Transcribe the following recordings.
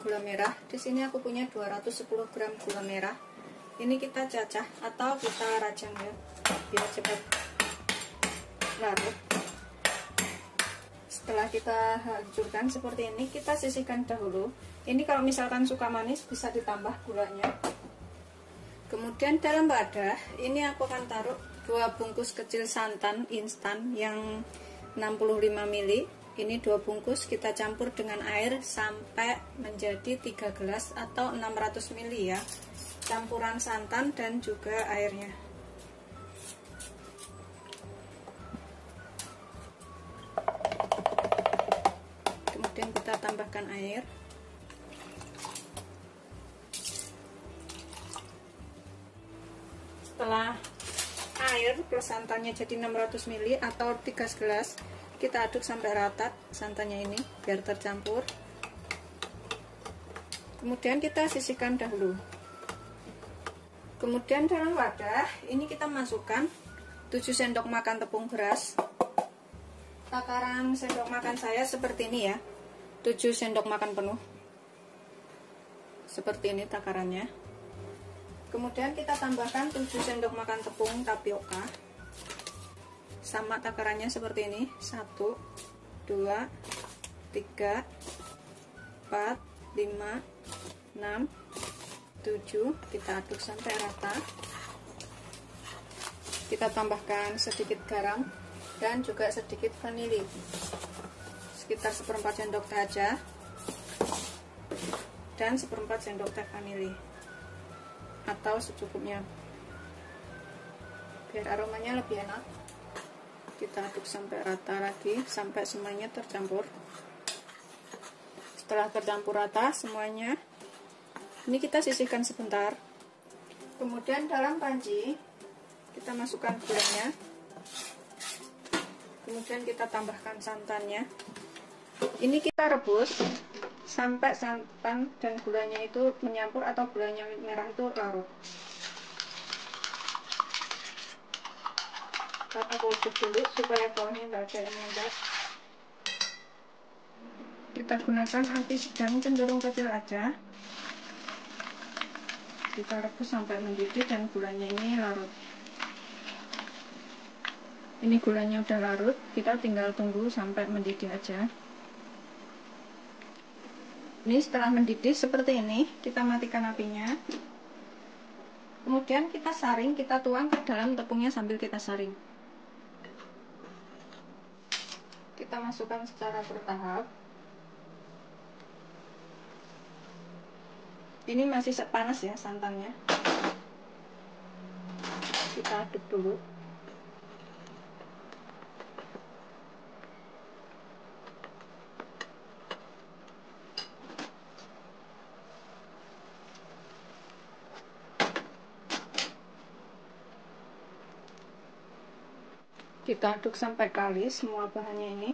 gula merah. Di sini aku punya 210 gram gula merah. Ini kita cacah atau kita rajang ya, biar cepat larut. Setelah kita hancurkan seperti ini, kita sisihkan dahulu. Ini kalau misalkan suka manis bisa ditambah gulanya. Kemudian dalam wadah ini aku akan taruh 2 bungkus kecil santan instan yang 65 ml. Ini 2 bungkus kita campur dengan air sampai menjadi 3 gelas atau 600 ml ya. Campuran santan dan juga airnya. Kemudian kita tambahkan air. Setelah air plus santannya jadi 600 ml atau 3 gelas, kita aduk sampai rata santannya ini biar tercampur. Kemudian kita sisihkan dahulu. Kemudian dalam wadah ini kita masukkan 7 sendok makan tepung beras. Takaran sendok makan saya seperti ini ya, 7 sendok makan penuh. Seperti ini takarannya. Kemudian kita tambahkan 7 sendok makan tepung tapioka. Sama takarannya seperti ini, 1, 2, 3, 4, 5, 6, 7. Kita aduk sampai rata. Kita tambahkan sedikit garam dan juga sedikit vanili, sekitar 1/4 sendok teh aja, dan 1/4 sendok teh vanili atau secukupnya biar aromanya lebih enak. Kita aduk sampai rata lagi, sampai semuanya tercampur. Setelah tercampur rata semuanya, ini kita sisihkan sebentar. Kemudian dalam panci kita masukkan gulanya. Kemudian kita tambahkan santannya. Ini kita rebus sampai santan dan gulanya itu menyampur atau gulanya merah itu larut. Aku aduk dulu supaya bawahnya nggak ada yang mengendap. Kita gunakan api sedang cenderung kecil aja. Kita rebus sampai mendidih dan gulanya ini larut. Ini gulanya udah larut, kita tinggal tunggu sampai mendidih aja. Ini setelah mendidih seperti ini, kita matikan apinya. Kemudian kita saring, kita tuang ke dalam tepungnya sambil kita saring. Kita masukkan secara bertahap. Ini masih panas ya santannya. Kita aduk dulu. Kita aduk sampai kalis semua bahannya ini.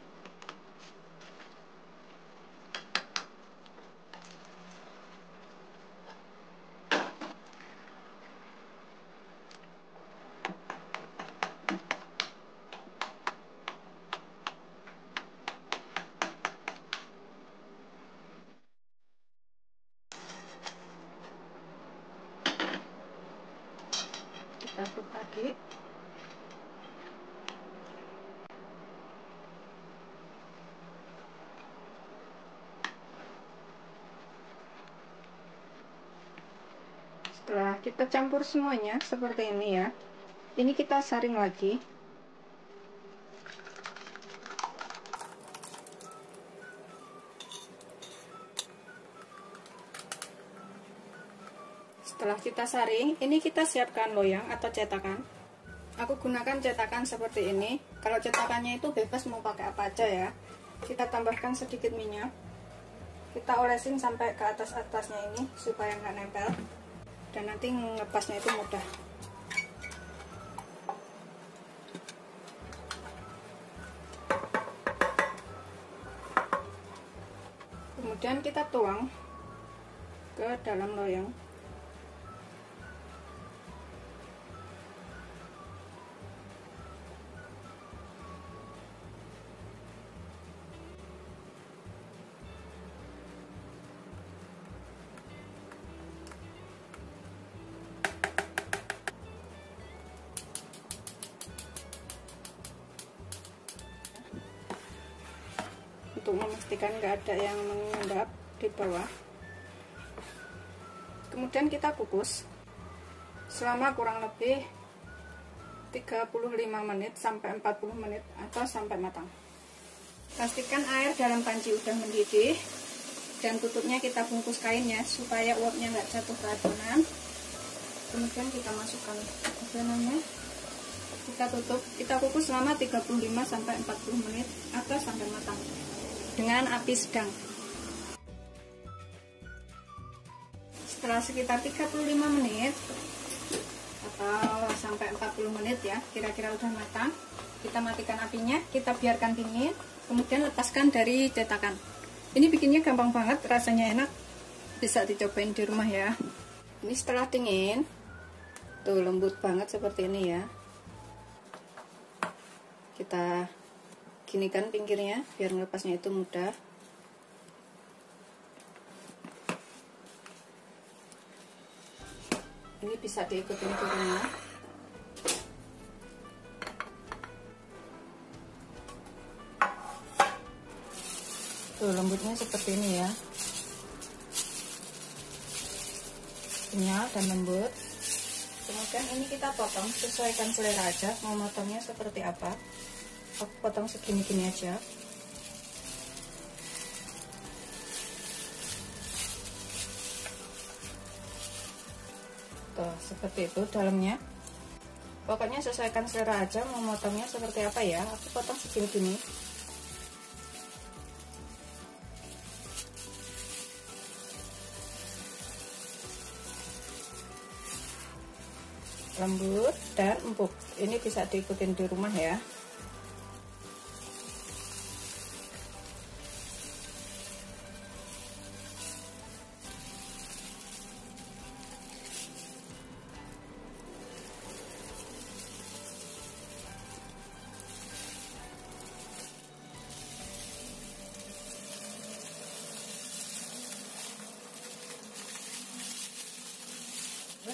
Kita aduk lagi. Setelah kita campur semuanya seperti ini ya, ini kita saring lagi. Setelah kita saring, ini kita siapkan loyang atau cetakan. Aku gunakan cetakan seperti ini. Kalau cetakannya itu bebas mau pakai apa aja ya. Kita tambahkan sedikit minyak. Kita olesin sampai ke atas-atasnya ini supaya nggak nempel. Dan nanti ngepasnya itu mudah. Kemudian kita tuang ke dalam loyang. Untuk memastikan nggak ada yang mengendap di bawah. Kemudian kita kukus selama kurang lebih 35 menit sampai 40 menit atau sampai matang. Pastikan air dalam panci udah mendidih dan tutupnya kita bungkus kainnya supaya uapnya nggak jatuh ke adonan. Kemudian kita masukkan adonannya, kita tutup, kita kukus selama 35 sampai 40 menit atau sampai matang dengan api sedang. Setelah sekitar 35 menit atau sampai 40 menit ya, kira-kira udah matang, kita matikan apinya, kita biarkan dingin, kemudian lepaskan dari cetakan. Ini bikinnya gampang banget, rasanya enak, bisa dicobain di rumah ya. Ini setelah dingin, tuh lembut banget seperti ini ya. Kita ginikan pinggirnya biar melepasnya itu mudah. Ini bisa diikutin turunnya. Tuh lembutnya seperti ini ya, kenyal dan lembut. Kemudian ini kita potong, sesuaikan selera aja mau potongnya seperti apa. Aku potong segini-gini aja. Tuh seperti itu dalamnya. Pokoknya sesuaikan selera aja mau potongnya seperti apa ya. Aku potong segini-gini. Lembut dan empuk. Ini bisa diikutin di rumah ya.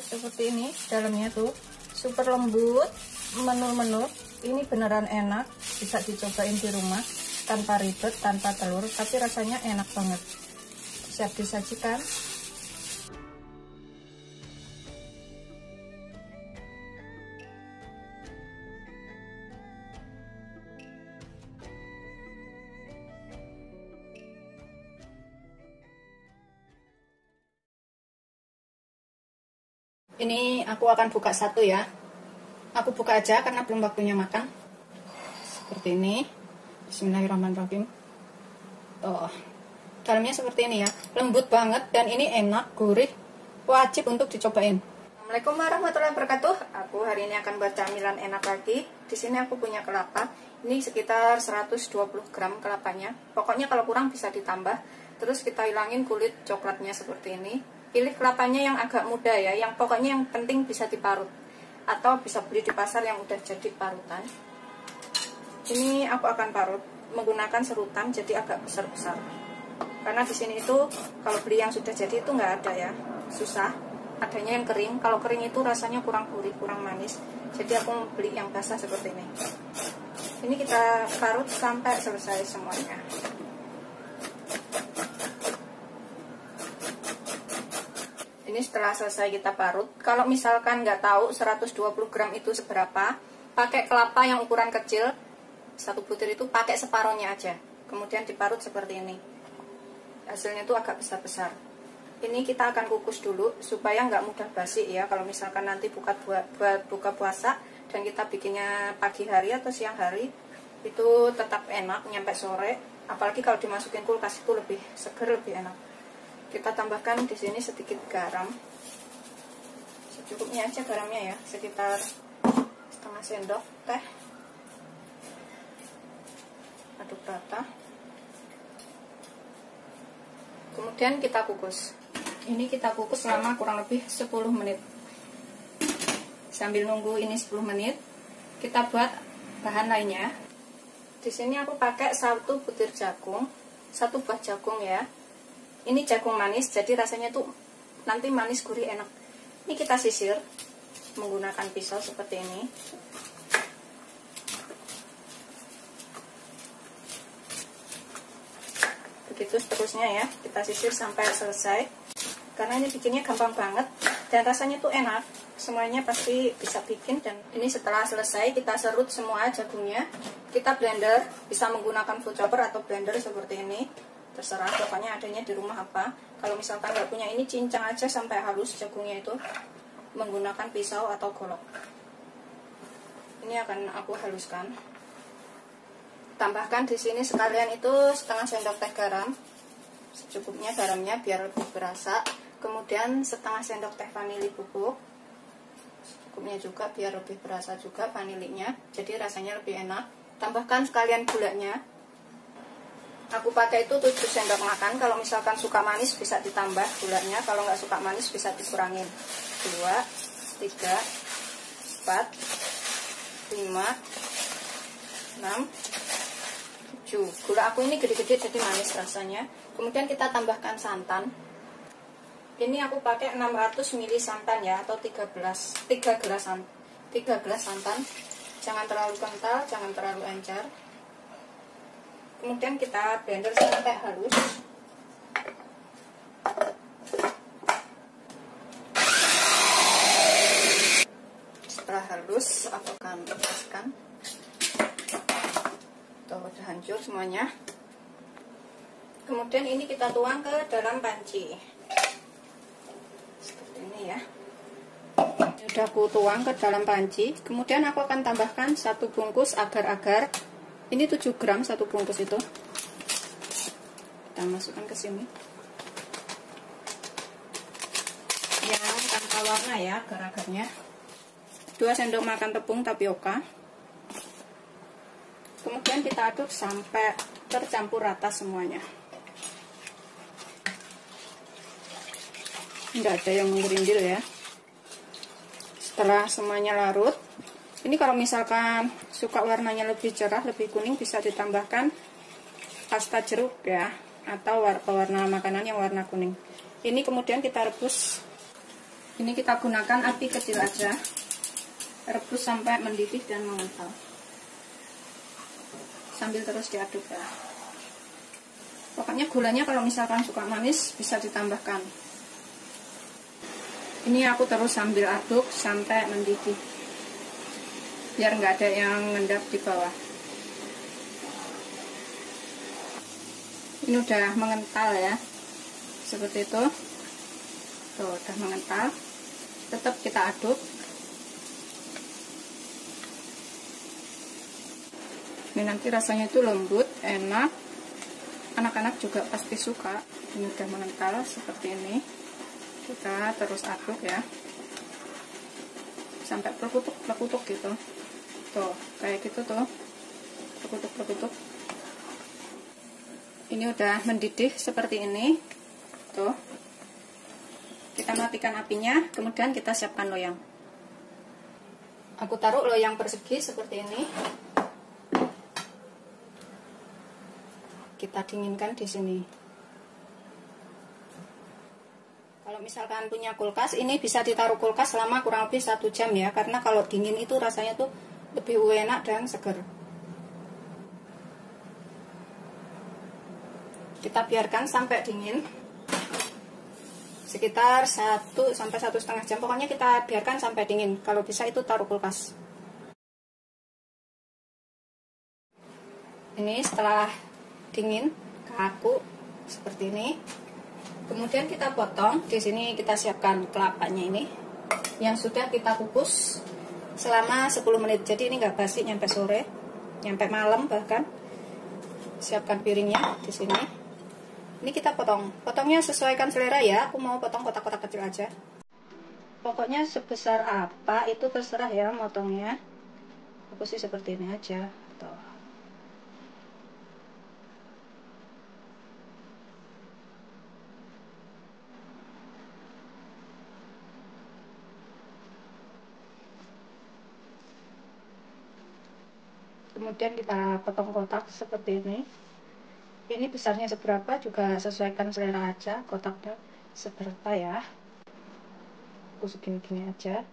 Seperti ini dalamnya tuh super lembut, menul-menul. Ini beneran enak, bisa dicobain di rumah tanpa ribet, tanpa telur, tapi rasanya enak banget. Siap disajikan. Ini aku akan buka satu ya. Aku buka aja karena belum waktunya makan. Seperti ini. Bismillahirrahmanirrahim. Oh, dalamnya seperti ini ya. Lembut banget dan ini enak, gurih. Wajib untuk dicobain. Assalamualaikum warahmatullahi wabarakatuh. Aku hari ini akan buat camilan enak lagi. Di sini aku punya kelapa. Ini sekitar 120 gram kelapanya. Pokoknya kalau kurang bisa ditambah. Terus kita hilangin kulit coklatnya seperti ini. Pilih kelapanya yang agak muda ya, yang pokoknya yang penting bisa diparut atau bisa beli di pasar yang udah jadi parutan. Ini aku akan parut menggunakan serutan, jadi agak besar-besar. Karena di sini itu kalau beli yang sudah jadi itu nggak ada ya, susah. Adanya yang kering. Kalau kering itu rasanya kurang gurih, kurang manis. Jadi aku beli yang basah seperti ini. Ini kita parut sampai selesai semuanya. Ini setelah selesai kita parut. Kalau misalkan nggak tahu 120 gram itu seberapa, pakai kelapa yang ukuran kecil, satu butir itu pakai separohnya aja. Kemudian diparut seperti ini. Hasilnya itu agak besar-besar. Ini kita akan kukus dulu supaya nggak mudah basi ya. Kalau misalkan nanti buat buka puasa dan kita bikinnya pagi hari atau siang hari, itu tetap enak nyampe sore. Apalagi kalau dimasukin kulkas itu lebih seger, lebih enak. Kita tambahkan di sini sedikit garam, secukupnya aja garamnya ya, sekitar setengah sendok teh. Aduk rata. Kemudian kita kukus. Ini kita kukus selama kurang lebih 10 menit. Sambil nunggu ini 10 menit, kita buat bahan lainnya. Di sini aku pakai 1 butir jagung, 1 buah jagung ya. Ini jagung manis, jadi rasanya tuh nanti manis gurih enak. Ini kita sisir menggunakan pisau seperti ini. Begitu seterusnya ya, kita sisir sampai selesai. Karena ini bikinnya gampang banget dan rasanya tuh enak. Semuanya pasti bisa bikin. Dan ini setelah selesai kita serut semua jagungnya. Kita blender, bisa menggunakan food chopper atau blender seperti ini. Terserah, pokoknya adanya di rumah apa. Kalau misalkan nggak punya ini, cincang aja sampai halus jagungnya itu menggunakan pisau atau golok. Ini akan aku haluskan. Tambahkan di sini sekalian itu setengah sendok teh garam. Secukupnya garamnya biar lebih berasa. Kemudian setengah sendok teh vanili bubuk, secukupnya juga biar lebih berasa juga vanilinya, jadi rasanya lebih enak. Tambahkan sekalian gulanya. Aku pakai itu 7 sendok makan. Kalau misalkan suka manis bisa ditambah gulanya, kalau nggak suka manis bisa dikurangin. 2, 3, 4, 5, 6, 7. Gula aku ini gede-gede jadi manis rasanya. Kemudian kita tambahkan santan. Ini aku pakai 600 ml santan ya, atau 3 gelas santan. Jangan terlalu kental, jangan terlalu encer. Kemudian kita blender sampai halus. Setelah halus, aku akan lepaskan. Tuh, udah hancur semuanya. Kemudian ini kita tuang ke dalam panci. Ini ya, sudah aku tuang ke dalam panci. Kemudian aku akan tambahkan 1 bungkus agar-agar. Ini 7 gram 1 bungkus itu. Kita masukkan ke sini. Yang tanpa warna ya agar-agarnya. 2 sendok makan tepung tapioka. Kemudian kita aduk sampai tercampur rata semuanya. Nggak ada yang menggerindil ya. Setelah semuanya larut, ini kalau misalkan suka warnanya lebih cerah, lebih kuning, bisa ditambahkan pasta jeruk ya, atau pewarna makanan yang warna kuning. Ini kemudian kita rebus. Ini kita gunakan api kecil aja, rebus sampai mendidih dan mengental, sambil terus diaduk ya. Pokoknya gulanya kalau misalkan suka manis bisa ditambahkan. Ini aku terus sambil aduk sampai mendidih, biar nggak ada yang ngendap di bawah. Ini udah mengental ya, seperti itu. Tuh, udah mengental. Tetap kita aduk. Ini nanti rasanya itu lembut, enak. Anak-anak juga pasti suka. Ini udah mengental seperti ini. Kita terus aduk ya, sampai pelekutuk gitu. Tuh, kayak gitu tuh, pelekutuk. Ini udah mendidih seperti ini. Tuh, kita matikan apinya. Kemudian kita siapkan loyang. Aku taruh loyang persegi seperti ini. Kita dinginkan di sini. Kalau misalkan punya kulkas, ini bisa ditaruh kulkas selama kurang lebih 1 jam ya, karena kalau dingin itu rasanya tuh lebih enak dan seger. Kita biarkan sampai dingin, sekitar 1 sampai 1,5 jam. Pokoknya kita biarkan sampai dingin. Kalau bisa itu taruh kulkas. Ini setelah dingin, kaku seperti ini. Kemudian kita potong. Di sini kita siapkan kelapanya ini, yang sudah kita kukus selama 10 menit. Jadi ini nggak basi nyampe sore, nyampe malam bahkan. Siapkan piringnya di sini. Ini kita potong. Potongnya sesuaikan selera ya. Aku mau potong kotak-kotak kecil aja. Pokoknya sebesar apa itu terserah ya motongnya. Aku sih seperti ini aja. Tuh. Kemudian kita potong kotak seperti ini. Ini besarnya seberapa juga sesuaikan selera aja, kotaknya seberapa ya. aku segini-gini aja.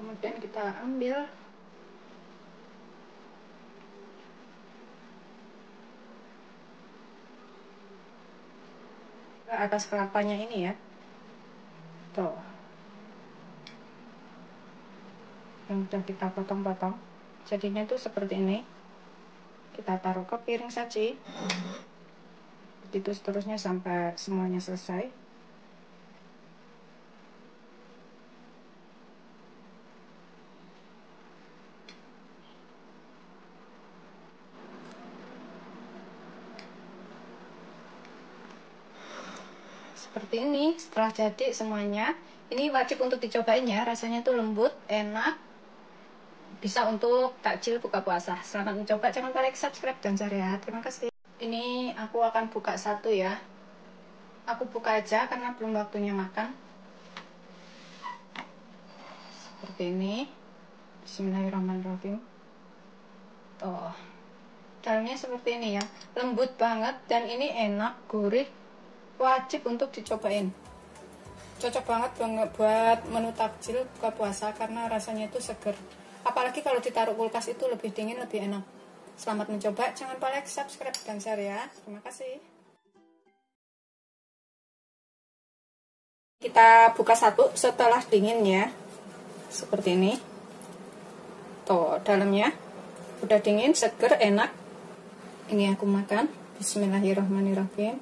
Kemudian kita ambil ke atas kelapanya ini ya, tuh, yang sudah kita potong-potong, jadinya tuh seperti ini. Kita taruh ke piring saji, itu seterusnya sampai semuanya selesai. Seperti ini. Setelah jadi semuanya, ini wajib untuk dicobain ya, rasanya tuh lembut, enak, bisa untuk takjil buka puasa. Selamat mencoba, jangan lupa like, subscribe, dan share ya. Terima kasih. Ini aku akan buka satu ya, aku buka aja karena belum waktunya makan. Seperti ini. Bismillahirrahmanirrahim. Tuh, dalamnya seperti ini ya, lembut banget dan ini enak, gurih, wajib untuk dicobain. Cocok banget buat menu takjil buka puasa karena rasanya itu seger. Apalagi kalau ditaruh kulkas itu lebih dingin, lebih enak. Selamat mencoba, jangan lupa like, subscribe, dan share ya. Terima kasih. Kita buka satu setelah dingin ya, seperti ini. Tuh, dalamnya udah dingin, seger, enak. Ini aku makan. Bismillahirrahmanirrahim.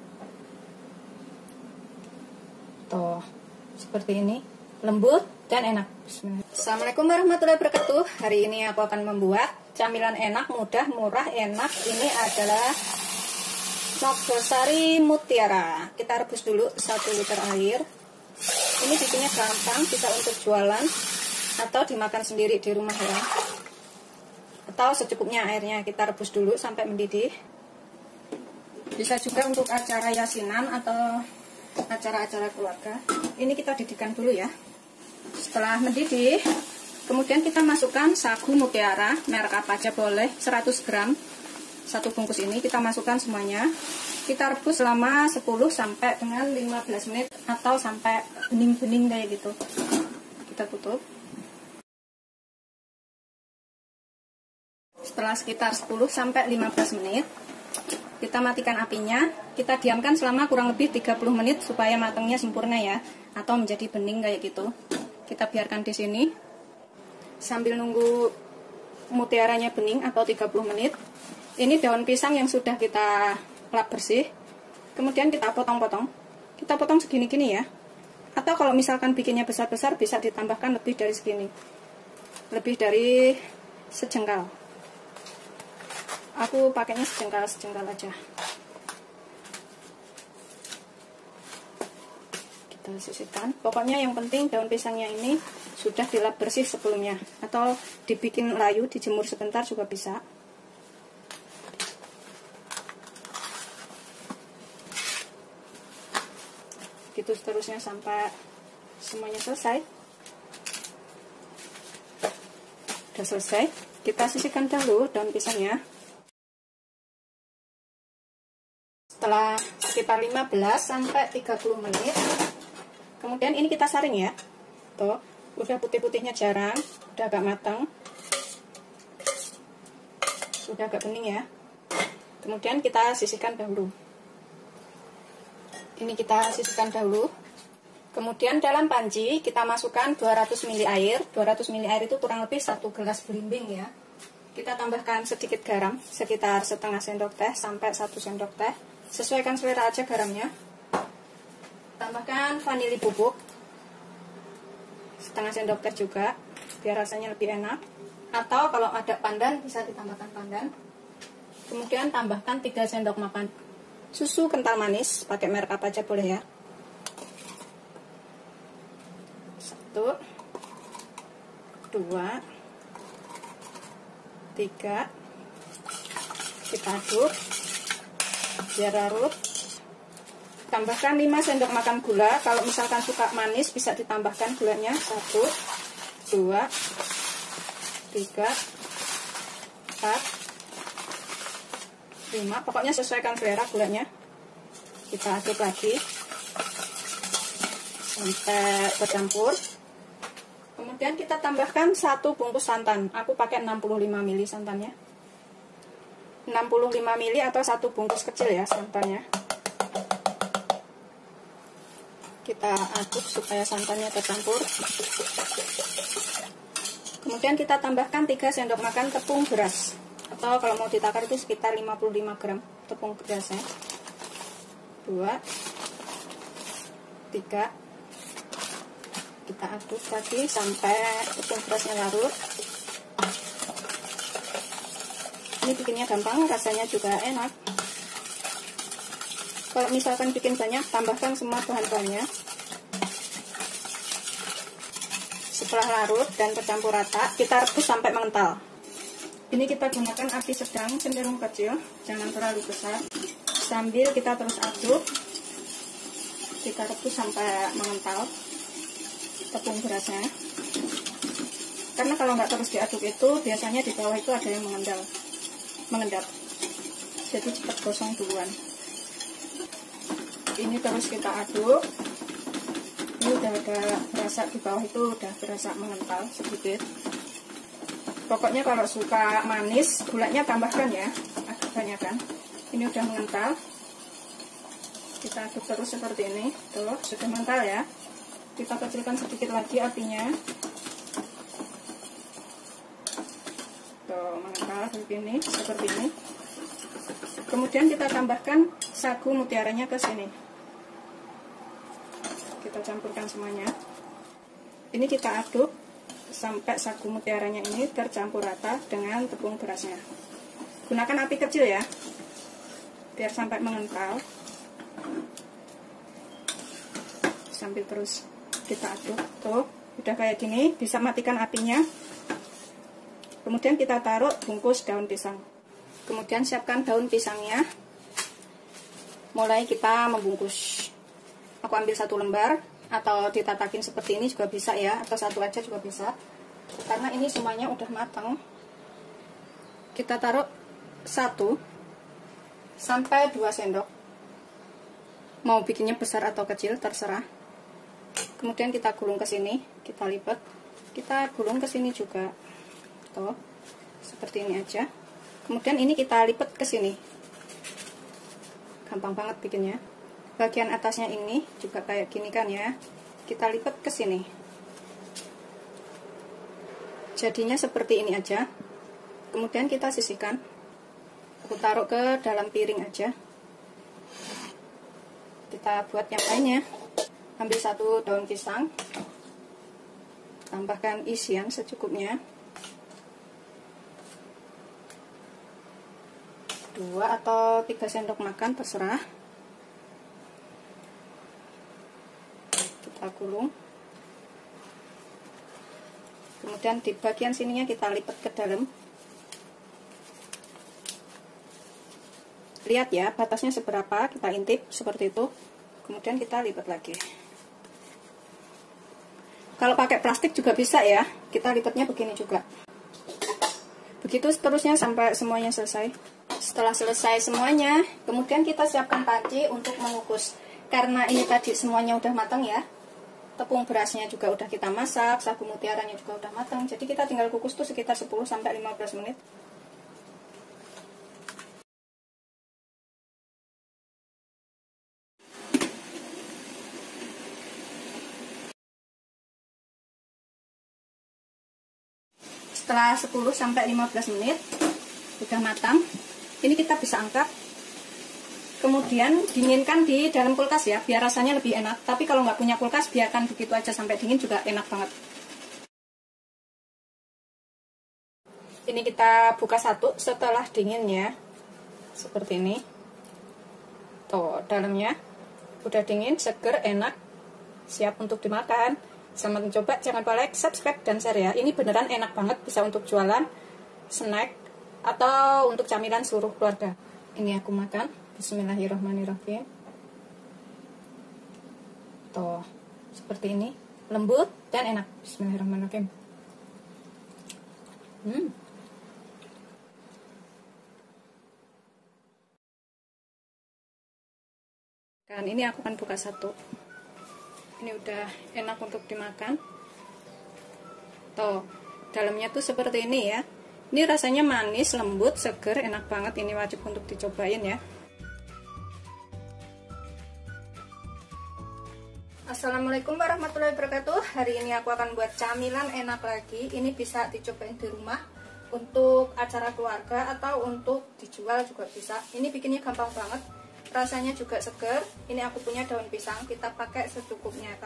Tuh, seperti ini, lembut dan enak. Assalamualaikum warahmatullahi wabarakatuh. Hari ini aku akan membuat camilan enak, mudah, murah, enak. Ini adalah Nogosari Mutiara. Kita rebus dulu 1 liter air. Ini bikinnya gampang, bisa untuk jualan atau dimakan sendiri di rumah ya. Atau secukupnya airnya, kita rebus dulu sampai mendidih. Bisa juga untuk acara yasinan atau acara-acara keluarga. Ini kita didihkan dulu ya. Setelah mendidih, kemudian kita masukkan sagu mutiara, merek apa aja boleh, 100 gram. 1 bungkus ini kita masukkan semuanya. Kita rebus selama 10 sampai dengan 15 menit atau sampai bening-bening kayak gitu. Kita tutup. Setelah sekitar 10 sampai 15 menit, kita matikan apinya. Kita diamkan selama kurang lebih 30 menit supaya matangnya sempurna ya, atau menjadi bening kayak gitu. Kita biarkan di sini sambil nunggu mutiaranya bening atau 30 menit. Ini daun pisang yang sudah kita lap bersih. Kemudian kita potong-potong. Kita potong segini-gini ya. Atau kalau misalkan bikinnya besar-besar bisa ditambahkan lebih dari segini. Lebih dari sejengkal. Aku pakainya sejengkal aja. Kita sisihkan. Pokoknya yang penting daun pisangnya ini sudah dilap bersih sebelumnya, atau dibikin layu, dijemur sebentar juga bisa. Gitu seterusnya sampai semuanya selesai. Udah selesai, kita sisihkan dulu daun pisangnya. Setelah sekitar 15 sampai 30 menit, kemudian ini kita saring ya. Tuh, udah putih-putihnya jarang, udah agak matang, sudah agak bening ya. Kemudian kita sisihkan dahulu. Ini kita sisihkan dahulu. Kemudian dalam panci kita masukkan 200 ml air. 200 ml air itu kurang lebih 1 gelas belimbing ya. Kita tambahkan sedikit garam, sekitar setengah sendok teh sampai 1 sendok teh. Sesuaikan selera aja garamnya. Tambahkan vanili bubuk setengah sendok teh juga, biar rasanya lebih enak. Atau kalau ada pandan bisa ditambahkan pandan. Kemudian tambahkan 3 sendok makan susu kental manis, pakai merek apa aja boleh ya. 1, 2, 3. Kita aduk biar larut. Tambahkan 5 sendok makan gula. Kalau misalkan suka manis bisa ditambahkan gulanya. 1, 2, 3, 4, 5. Pokoknya sesuaikan selera gulanya. Kita aduk lagi sampai bercampur. Kemudian kita tambahkan 1 bungkus santan. Aku pakai 65 ml santannya. 65 ml atau 1 bungkus kecil ya santannya. Kita aduk supaya santannya tercampur. Kemudian kita tambahkan 3 sendok makan tepung beras, atau kalau mau ditakar itu sekitar 55 gram tepung berasnya. 2, 3. Kita aduk lagi sampai tepung berasnya larut. Ini bikinnya gampang, rasanya juga enak. Kalau misalkan bikin banyak, tambahkan semua bahan-bahannya. Setelah larut dan tercampur rata, kita rebus sampai mengental. Ini kita gunakan api sedang cenderung kecil, jangan terlalu besar. Sambil kita terus aduk, kita rebus sampai mengental tepung berasnya. Karena kalau nggak terus diaduk itu, biasanya di bawah itu ada yang mengendap. Jadi cepat gosong duluan. Ini terus kita aduk. Ini udah berasa di bawah itu udah berasa mengental sedikit. Pokoknya kalau suka manis, gulanya tambahkan ya, agak banyak kan. Ini udah mengental. Kita aduk terus seperti ini. Tuh, sudah mengental ya. Kita kecilkan sedikit lagi apinya. Tuh, mengental seperti ini. Kemudian kita tambahkan sagu mutiaranya ke sini. Kita campurkan semuanya. Ini kita aduk sampai sagu mutiaranya ini tercampur rata dengan tepung berasnya. Gunakan api kecil ya, biar sampai mengental. Sambil terus kita aduk. Tuh, udah kayak gini, bisa matikan apinya. Kemudian kita taruh bungkus daun pisang. Kemudian siapkan daun pisangnya. Mulai kita membungkus. Aku ambil 1 lembar, atau ditatakin seperti ini juga bisa ya, atau 1 aja juga bisa. Karena ini semuanya udah matang. Kita taruh 1 sampai 2 sendok. Mau bikinnya besar atau kecil terserah. Kemudian kita gulung ke sini, kita lipat. Kita gulung ke sini juga. Tuh, seperti ini aja. Kemudian ini kita lipat ke sini. Gampang banget bikinnya. Bagian atasnya ini juga kayak gini kan ya. Kita lipat ke sini. Jadinya seperti ini aja. Kemudian kita sisihkan. Aku taruh ke dalam piring aja. Kita buat yang lainnya. Ambil 1 daun pisang. Tambahkan isian secukupnya. 2 atau 3 sendok makan terserah. Kita gulung. Kemudian di bagian sininya kita lipat ke dalam. Lihat ya batasnya seberapa, kita intip seperti itu. Kemudian kita lipat lagi. Kalau pakai plastik juga bisa ya, kita lipatnya begini juga. Begitu seterusnya sampai semuanya selesai. Setelah selesai semuanya, kemudian kita siapkan panci untuk mengukus. Karena ini tadi semuanya udah matang ya, tepung berasnya juga udah kita masak, sagu mutiaranya juga udah matang. Jadi kita tinggal kukus tuh sekitar 10-15 menit. Setelah 10-15 menit udah matang, ini kita bisa angkat. Kemudian dinginkan di dalam kulkas ya, biar rasanya lebih enak. Tapi kalau nggak punya kulkas, biarkan begitu aja sampai dingin juga enak banget. Ini kita buka 1 setelah dingin ya, seperti ini. Tuh, dalamnya udah dingin, seger, enak, siap untuk dimakan. Selamat mencoba, jangan lupa like, subscribe, dan share ya. Ini beneran enak banget, bisa untuk jualan, snack, atau untuk camilan seluruh keluarga. Ini aku makan. Bismillahirrahmanirrahim. Tuh, seperti ini, lembut dan enak. Bismillahirrahmanirrahim. Dan ini aku akan buka satu. Ini udah enak untuk dimakan. Tuh, dalamnya tuh seperti ini ya. Ini rasanya manis, lembut, seger, enak banget. Ini wajib untuk dicobain ya. Assalamualaikum warahmatullahi wabarakatuh. Hari ini aku akan buat camilan enak lagi. Ini bisa dicobain di rumah untuk acara keluarga atau untuk dijual juga bisa. Ini bikinnya gampang banget. Rasanya juga seger. Ini aku punya daun pisang, kita pakai secukupnya.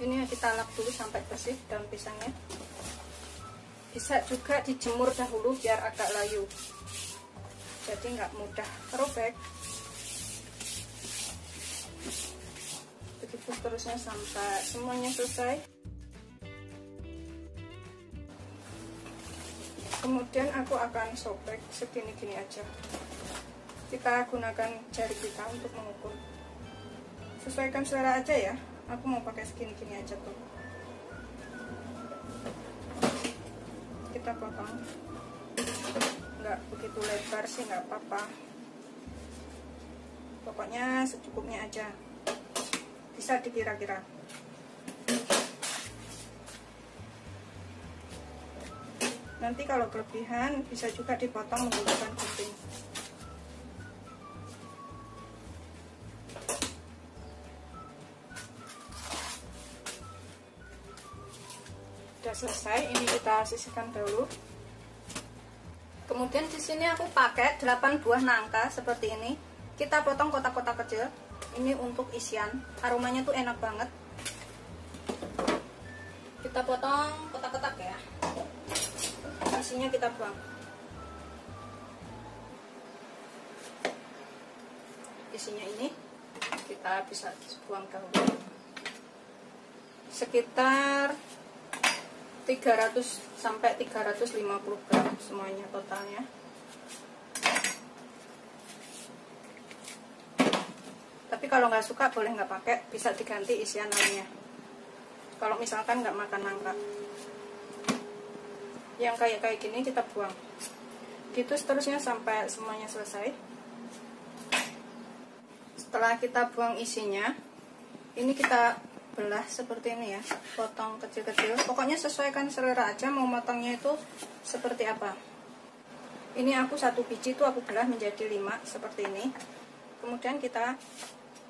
Ini kita lap dulu sampai bersih daun pisangnya. Bisa juga dijemur dahulu biar agak layu, jadi nggak mudah robek. Begitu seterusnya sampai semuanya selesai. Kemudian aku akan sobek segini-gini aja. Kita gunakan jari kita untuk mengukur. Sesuaikan selera aja ya. Aku mau pakai segini-gini aja tuh. Kita potong. Nggak begitu lebar sih, nggak apa-apa. Pokoknya secukupnya aja. Bisa dikira-kira. Nanti kalau kelebihan bisa juga dipotong menggunakan gunting. Udah selesai, ini kita sisihkan dulu. Kemudian di sini aku pakai 8 buah nangka seperti ini. Kita potong kotak-kotak kecil. Ini untuk isian. Aromanya tuh enak banget. Kita potong kotak-kotak ya. Isinya kita buang. Isinya ini kita bisa buang dahulu. Sekitar 300 sampai 350 gram semuanya totalnya. Tapi kalau nggak suka boleh nggak pakai, bisa diganti isian lainnya. Kalau misalkan nggak makan nangka, yang kayak gini kita buang. Gitu seterusnya sampai semuanya selesai. Setelah kita buang isinya, ini kita belah seperti ini ya, potong kecil-kecil. Pokoknya sesuaikan selera aja mau motongnya itu seperti apa. Ini aku satu biji tuh aku belah menjadi 5 seperti ini. Kemudian kita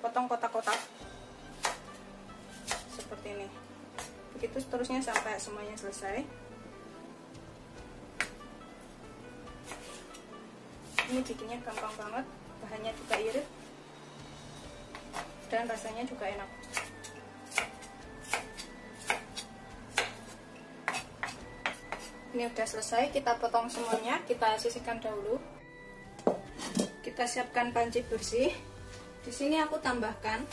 potong kotak-kotak seperti ini. Begitu seterusnya sampai semuanya selesai. Ini bikinnya gampang banget, bahannya juga irit dan rasanya juga enak. Ini udah selesai, kita potong semuanya, kita sisihkan dahulu. Kita siapkan panci bersih. Di sini aku tambahkan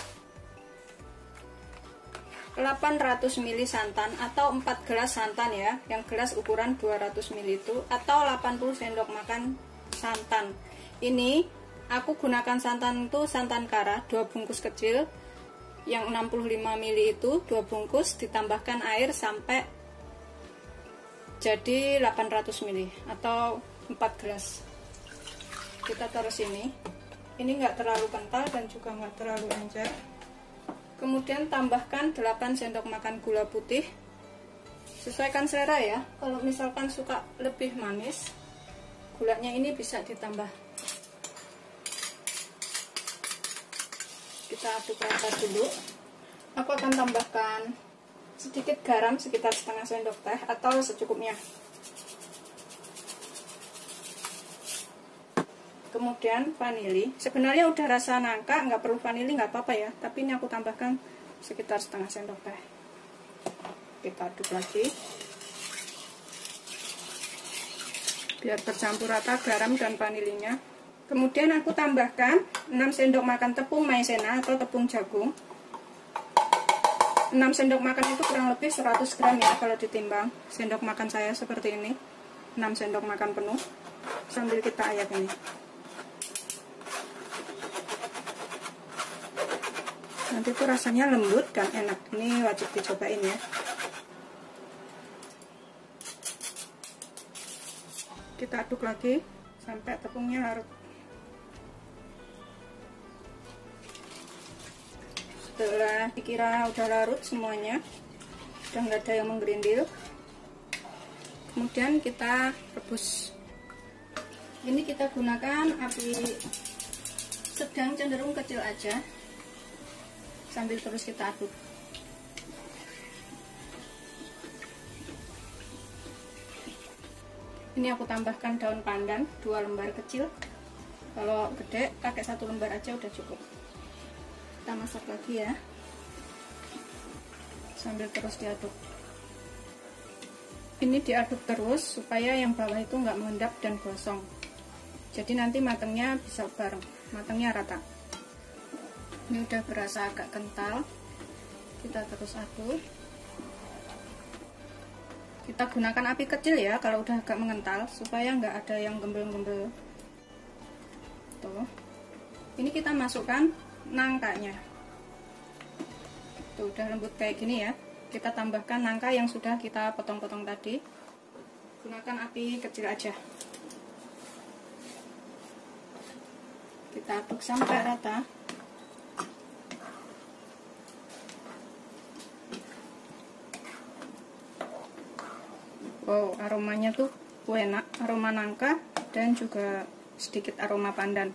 800 ml santan atau 4 gelas santan ya. Yang gelas ukuran 200 ml itu, atau 80 sendok makan santan. Ini aku gunakan santan itu santan kara 2 bungkus kecil. Yang 65 ml itu 2 bungkus, ditambahkan air sampai jadi 800 ml atau 4 gelas. Kita taruh sini. Ini nggak terlalu kental dan juga nggak terlalu encer. Kemudian tambahkan 8 sendok makan gula putih. Sesuaikan selera ya. Kalau misalkan suka lebih manis, gulanya ini bisa ditambah. Kita aduk rata dulu. Aku akan tambahkan sedikit garam sekitar setengah sendok teh atau secukupnya. Kemudian vanili. Sebenarnya udah rasa nangka, nggak perlu vanili, nggak apa-apa ya. Tapi ini aku tambahkan sekitar setengah sendok teh. Kita aduk lagi. Biar bercampur rata garam dan vanilinya. Kemudian aku tambahkan 6 sendok makan tepung maizena atau tepung jagung. 6 sendok makan itu kurang lebih 100 gram ya kalau ditimbang. Sendok makan saya seperti ini, 6 sendok makan penuh. Sambil kita ayak ini. Nanti tuh rasanya lembut dan enak. Ini wajib dicobain ya. Kita aduk lagi sampai tepungnya larut. Setelah dikira udah larut semuanya, udah nggak ada yang menggerindil, kemudian kita rebus. Ini kita gunakan api sedang cenderung kecil aja, sambil terus kita aduk. Ini aku tambahkan daun pandan 2 lembar kecil. Kalau gede pakai 1 lembar aja udah cukup. Kita masak lagi ya, sambil terus diaduk. Ini diaduk terus supaya yang bawah itu nggak mengendap dan gosong. Jadi nanti matangnya bisa bareng, matangnya rata. Ini udah berasa agak kental, kita terus aduk. Kita gunakan api kecil ya kalau udah agak mengental, supaya nggak ada yang gembel-gembel. Tuh, ini kita masukkan nangkanya. Tuh udah lembut kayak gini ya. Kita tambahkan nangka yang sudah kita potong-potong tadi. Gunakan api kecil aja. Kita aduk sampai rata. Wow, aromanya tuh enak, aroma nangka dan juga sedikit aroma pandan.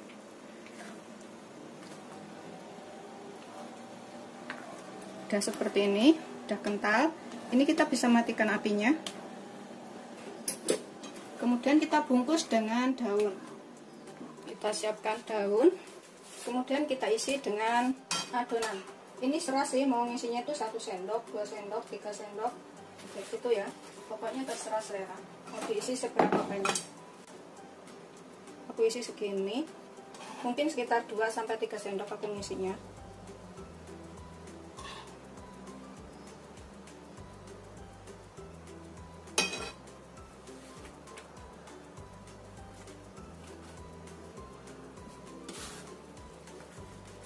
Udah seperti ini, udah kental. Ini kita bisa matikan apinya. Kemudian kita bungkus dengan daun. Kita siapkan daun, kemudian kita isi dengan adonan. Ini serah sih, mau ngisinya itu 1 sendok, 2 sendok, 3 sendok, kayak gitu ya. Pokoknya terserah selera. Mau diisi seberapa banyak. Aku isi segini, mungkin sekitar 2-3 sendok aku ngisinya.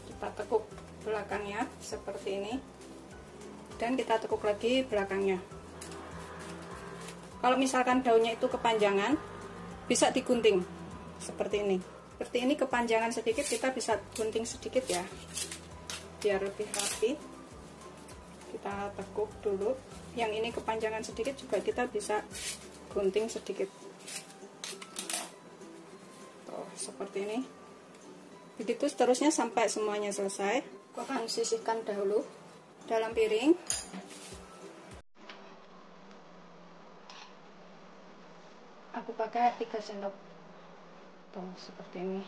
Kita tekuk belakangnya seperti ini, dan kita tekuk lagi belakangnya. Kalau misalkan daunnya itu kepanjangan, bisa digunting seperti ini. Seperti ini kepanjangan sedikit, kita bisa gunting sedikit ya, biar lebih rapi. Kita tekuk dulu. Yang ini kepanjangan sedikit juga kita bisa gunting sedikit. Tuh, seperti ini. Begitu seterusnya sampai semuanya selesai. Aku akan sisihkan dahulu dalam piring. Aku pakai 3 sendok. Tuh, seperti ini.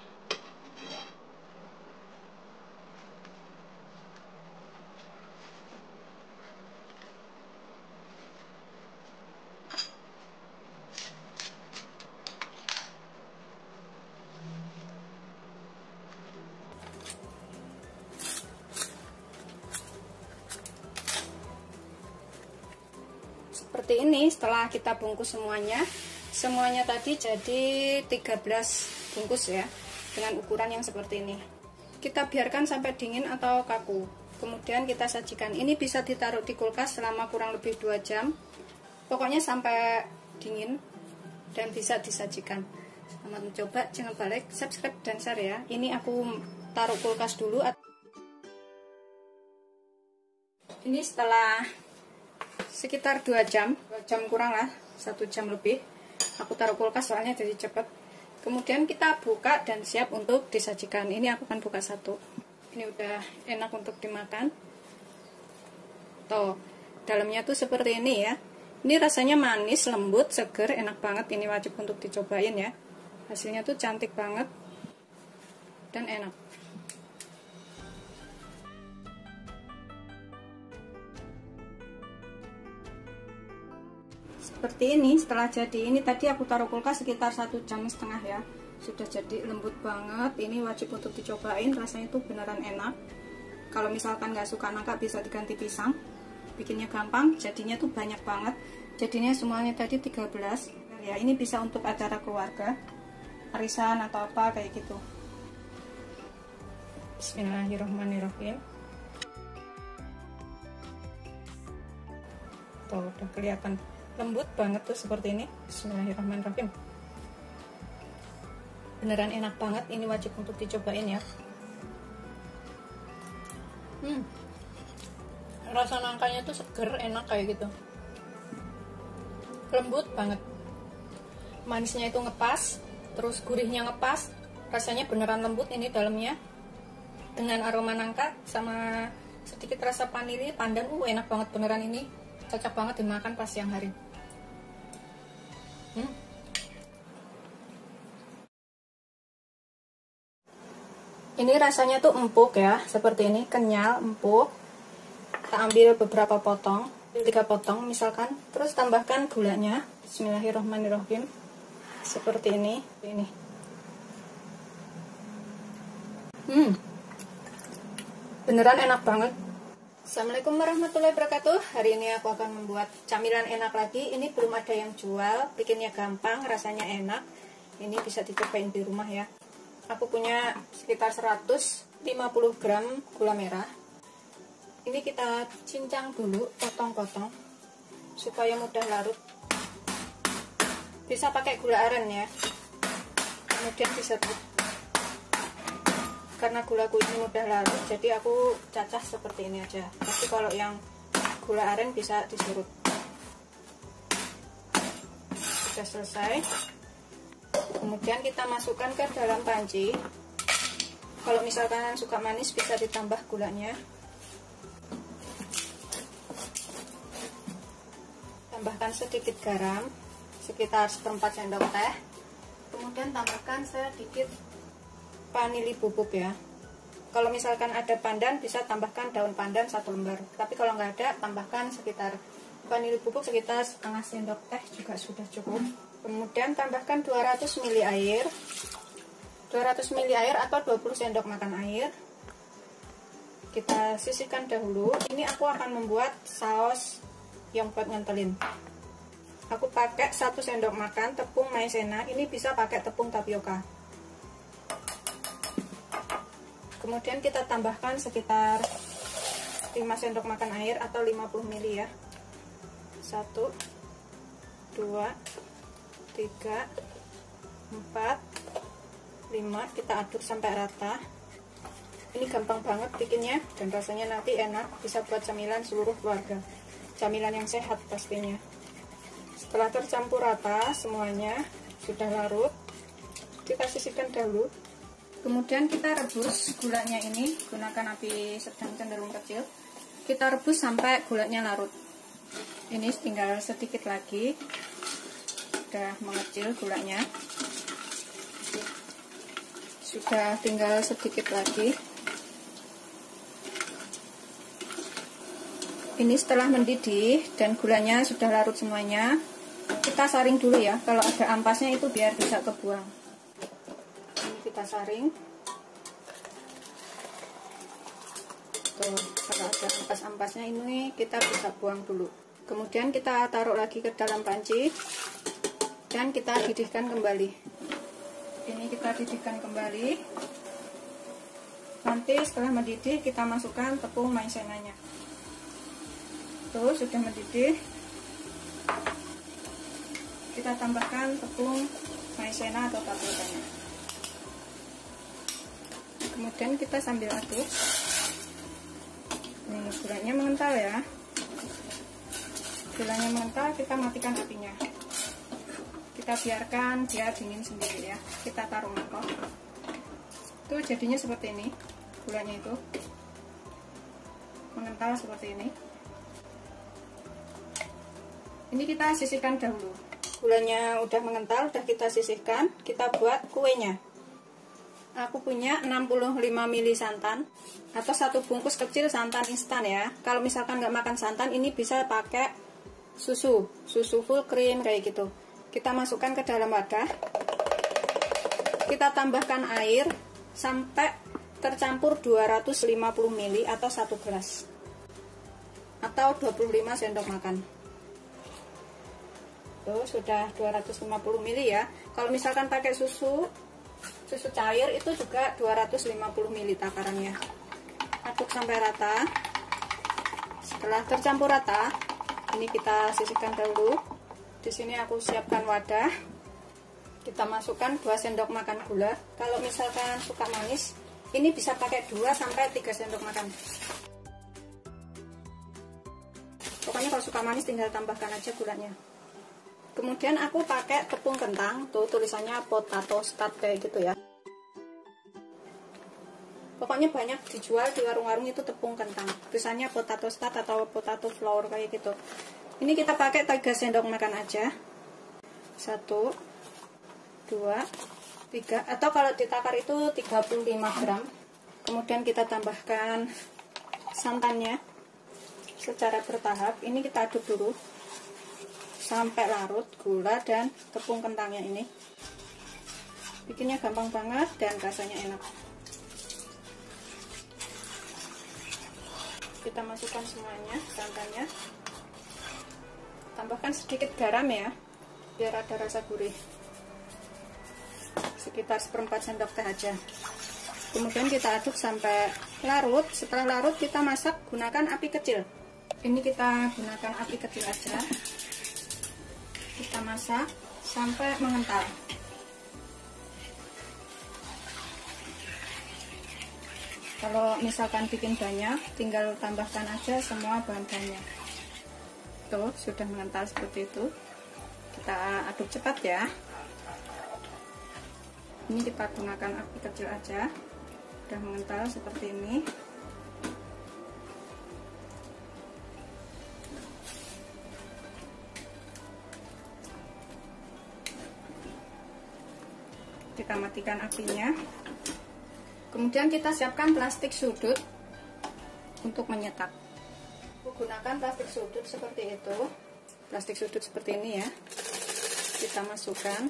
Seperti ini setelah kita bungkus semuanya tadi jadi 13 bungkus ya, dengan ukuran yang seperti ini. Kita biarkan sampai dingin atau kaku, kemudian kita sajikan. Ini bisa ditaruh di kulkas selama kurang lebih 2 jam, pokoknya sampai dingin, dan bisa disajikan. Selamat mencoba, jangan lupa like, subscribe, dan share ya. Ini aku taruh kulkas dulu. Ini setelah sekitar 2 jam kurang lah, 1 jam lebih. Aku taruh kulkas soalnya jadi cepet. Kemudian kita buka dan siap untuk disajikan. Ini aku akan buka 1. Ini udah enak untuk dimakan. Tuh, dalamnya tuh seperti ini ya. Ini rasanya manis, lembut, seger, enak banget. Ini wajib untuk dicobain ya. Hasilnya tuh cantik banget dan enak. Seperti ini setelah jadi. Ini tadi aku taruh kulkas sekitar 1,5 jam ya. Sudah jadi lembut banget. Ini wajib untuk dicobain, rasanya tuh beneran enak. Kalau misalkan nggak suka nangka bisa diganti pisang. Bikinnya gampang, jadinya tuh banyak banget. Jadinya semuanya tadi 13 ya. Ini bisa untuk acara keluarga, arisan atau apa kayak gitu. Bismillahirrahmanirrahim. Tuh udah kelihatan lembut banget tuh seperti ini. Bismillahirrahmanirrahim. Beneran enak banget, ini wajib untuk dicobain ya. Rasa nangkanya tuh seger, enak kayak gitu, lembut banget, manisnya itu ngepas, terus gurihnya ngepas, rasanya beneran lembut ini dalamnya, dengan aroma nangka sama sedikit rasa vanili pandan. Enak banget beneran, ini cocok banget dimakan pas siang hari. Ini rasanya tuh empuk ya, seperti ini, kenyal, empuk. Kita ambil beberapa potong, 3 potong misalkan, terus tambahkan gulanya. Bismillahirrahmanirrahim. Seperti ini. Beneran enak banget. Assalamualaikum warahmatullahi wabarakatuh. Hari ini aku akan membuat camilan enak lagi. Ini belum ada yang jual, bikinnya gampang, rasanya enak. Ini bisa dicobain di rumah ya. Aku punya sekitar 150 gram gula merah. Ini kita cincang dulu, potong-potong supaya mudah larut. Bisa pakai gula aren ya. Kemudian diserut. Karena gulaku ini mudah larut, jadi aku cacah seperti ini aja. Tapi kalau yang gula aren bisa diserut. Sudah selesai. Kemudian kita masukkan ke dalam panci. Kalau misalkan suka manis bisa ditambah gulanya. Tambahkan sedikit garam, sekitar 1/4 sendok teh. Kemudian tambahkan sedikit vanili bubuk ya. Kalau misalkan ada pandan bisa tambahkan daun pandan 1 lembar. Tapi kalau nggak ada, tambahkan sekitar vanili bubuk sekitar 1/2 sendok teh juga sudah cukup. Kemudian tambahkan 200 ml air. 200 ml air atau 20 sendok makan air. Kita sisihkan dahulu. Ini aku akan membuat saus yang buat ngentelin. Aku pakai 1 sendok makan tepung maizena. Ini bisa pakai tepung tapioka. Kemudian kita tambahkan sekitar 5 sendok makan air atau 50 ml ya. 1 2 3 4 5. Kita aduk sampai rata. Ini gampang banget bikinnya dan rasanya nanti enak, bisa buat camilan seluruh keluarga. Camilan yang sehat pastinya. Setelah tercampur rata semuanya, sudah larut, kita sisihkan dahulu. Kemudian kita rebus gulanya ini, gunakan api sedang cenderung kecil. Kita rebus sampai gulanya larut. Ini tinggal sedikit lagi. Sudah mengecil gulanya. Sudah tinggal sedikit lagi. Ini setelah mendidih dan gulanya sudah larut semuanya, kita saring dulu ya. Kalau ada ampasnya itu biar bisa kebuang. Ini kita saring. Tuh, kalau ada ampas-ampasnya ini kita bisa buang dulu. Kemudian kita taruh lagi ke dalam panci dan kita didihkan kembali. Ini kita didihkan kembali. Nanti setelah mendidih kita masukkan tepung maizenanya. Tuh, sudah mendidih. Kita tambahkan tepung maizena atau tapiokanya. Kemudian kita sambil aduk. Nih, gulanya mengental ya. Gulanya mengental, kita matikan apinya. Kita biarkan dia dingin sendiri ya. Kita taruh mangkok. Tuh jadinya seperti ini. Gulanya itu mengental seperti ini. Ini kita sisihkan dahulu. Gulanya udah mengental, udah kita sisihkan. Kita buat kuenya. Aku punya 65 ml santan atau 1 bungkus kecil santan instan ya. Kalau misalkan nggak makan santan, ini bisa pakai susu full cream kayak gitu. Kita masukkan ke dalam wadah. Kita tambahkan air sampai tercampur 250 ml atau 1 gelas. Atau 25 sendok makan. Tuh, sudah 250 ml ya. Kalau misalkan pakai susu cair itu juga 250 ml takarannya. Aduk sampai rata. Setelah tercampur rata, ini kita sisihkan dahulu. Di sini aku siapkan wadah. Kita masukkan 2 sendok makan gula. Kalau misalkan suka manis, ini bisa pakai 2 sampai 3 sendok makan. Pokoknya kalau suka manis tinggal tambahkan aja gulanya. Kemudian aku pakai tepung kentang, tuh tulisannya potato start kayak gitu ya. Pokoknya banyak dijual di warung-warung itu tepung kentang, tulisannya potato start atau potato flour kayak gitu. Ini kita pakai 3 sendok makan aja. 1, 2, 3, atau kalau ditakar itu 35 gram. Kemudian kita tambahkan santannya secara bertahap. Ini kita aduk dulu sampai larut gula dan tepung kentangnya ini. Bikinnya gampang banget dan rasanya enak. Kita masukkan semuanya, santannya. Tambahkan sedikit garam ya, biar ada rasa gurih. Sekitar 1/4 sendok teh aja. Kemudian kita aduk sampai larut. Setelah larut kita masak gunakan api kecil. Ini kita gunakan api kecil aja. Kita masak sampai mengental. Kalau misalkan bikin banyak, tinggal tambahkan aja semua bahan-bahannya. Tuh, sudah mengental seperti itu. Kita aduk cepat ya. Ini kita gunakan api kecil aja. Sudah mengental seperti ini. Kita matikan apinya. Kemudian kita siapkan plastik sudut untuk menyetak. Gunakan plastik sudut seperti itu. Plastik sudut seperti ini ya. Kita masukkan.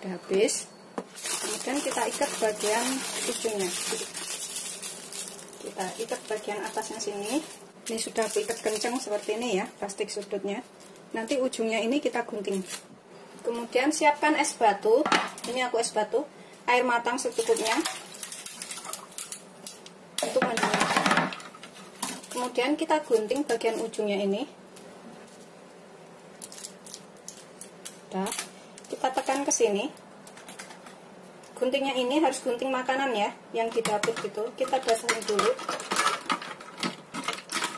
Udah habis. Kemudian kita ikat bagian ujungnya. Kita ikat bagian atasnya sini. Ini sudah diikat kencang seperti ini ya, plastik sudutnya. Nanti ujungnya ini kita gunting. Kemudian siapkan es batu. Ini aku es batu. Air matang secukupnya untuk mendidih. Kemudian kita gunting bagian ujungnya ini. Udah. Kita tekan ke sini. Guntingnya ini harus gunting makanan ya, yang di dapur gitu. Kita basahin dulu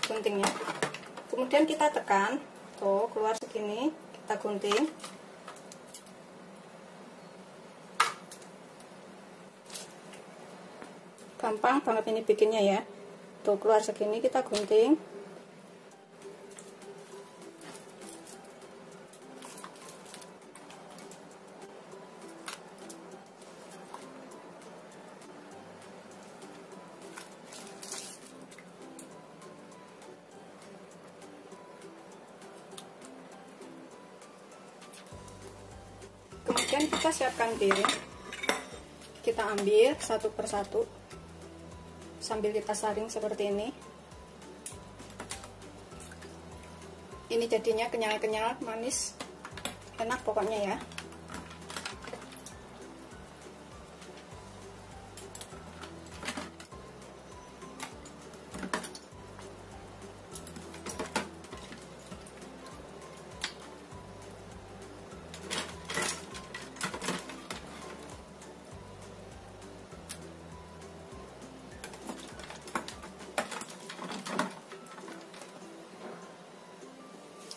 guntingnya. Kemudian kita tekan, tuh keluar segini, kita gunting. Gampang banget ini bikinnya ya. Tuh keluar segini, kita gunting. Kemudian kita siapkan piring. Kita ambil satu persatu sambil kita saring seperti ini. Ini jadinya kenyal-kenyal, manis, enak pokoknya ya.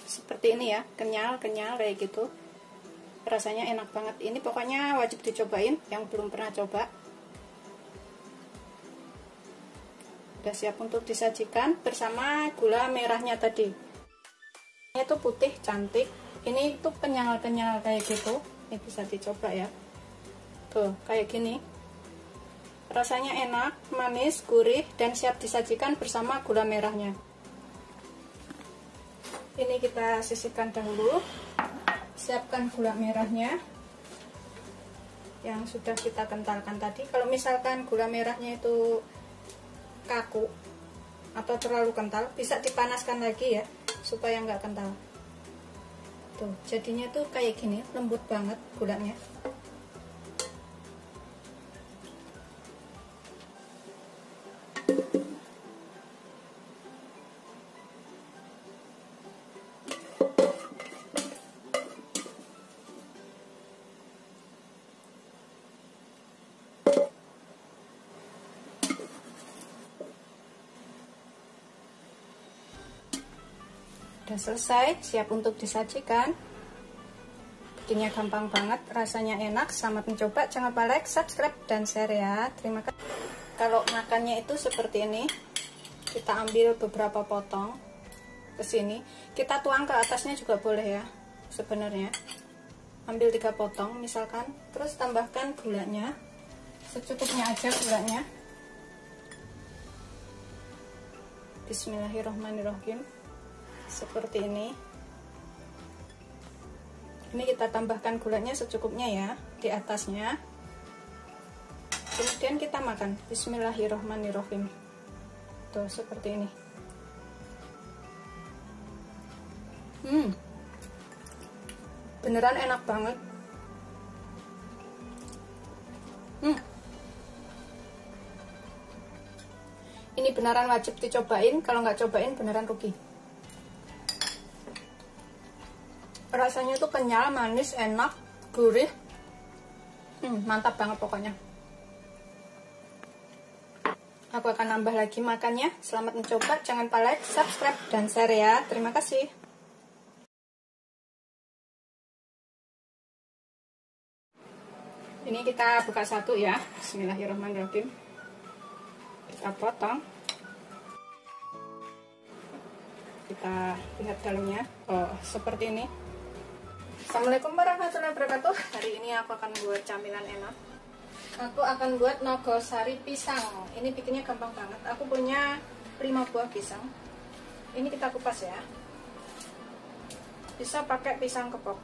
Seperti ini ya, kenyal-kenyal kayak gitu. Rasanya enak banget. Ini pokoknya wajib dicobain yang belum pernah coba. Udah siap untuk disajikan bersama gula merahnya tadi. Ini tuh putih cantik. Ini tuh kenyal-kenyal kayak gitu. Ini bisa dicoba ya. Tuh, kayak gini. Rasanya enak, manis, gurih, dan siap disajikan bersama gula merahnya. Ini kita sisihkan dahulu. Siapkan gula merahnya yang sudah kita kentalkan tadi. Kalau misalkan gula merahnya itu kaku atau terlalu kental, bisa dipanaskan lagi ya, supaya nggak kental. Tuh, jadinya tuh kayak gini, lembut banget gulanya. Udah selesai, siap untuk disajikan. Bikinnya gampang banget, rasanya enak. Selamat mencoba, jangan lupa like, subscribe, dan share ya. Terima kasih. Kalau makannya itu seperti ini, kita ambil beberapa potong ke sini. Kita tuang ke atasnya juga boleh ya, sebenarnya. Ambil 3 potong misalkan, terus tambahkan gulanya secukupnya aja gulanya. Bismillahirrahmanirrahim. Seperti ini. Ini kita tambahkan gulanya secukupnya ya di atasnya. Kemudian kita makan. Bismillahirrahmanirrahim. Tuh seperti ini. Beneran enak banget. Ini beneran wajib dicobain. Kalau nggak cobain beneran rugi. Rasanya tuh kenyal, manis, enak, gurih. Mantap banget pokoknya. Aku akan nambah lagi makannya. Selamat mencoba. Jangan lupa like, subscribe, dan share ya. Terima kasih. Ini kita buka satu ya. Bismillahirrahmanirrahim. Kita potong. Kita lihat dalamnya. Oh, seperti ini. Assalamualaikum warahmatullahi wabarakatuh. Hari ini aku akan buat camilan enak. Aku akan buat nogosari pisang. Ini bikinnya gampang banget. Aku punya 5 buah pisang. Ini kita kupas ya. Bisa pakai pisang kepok.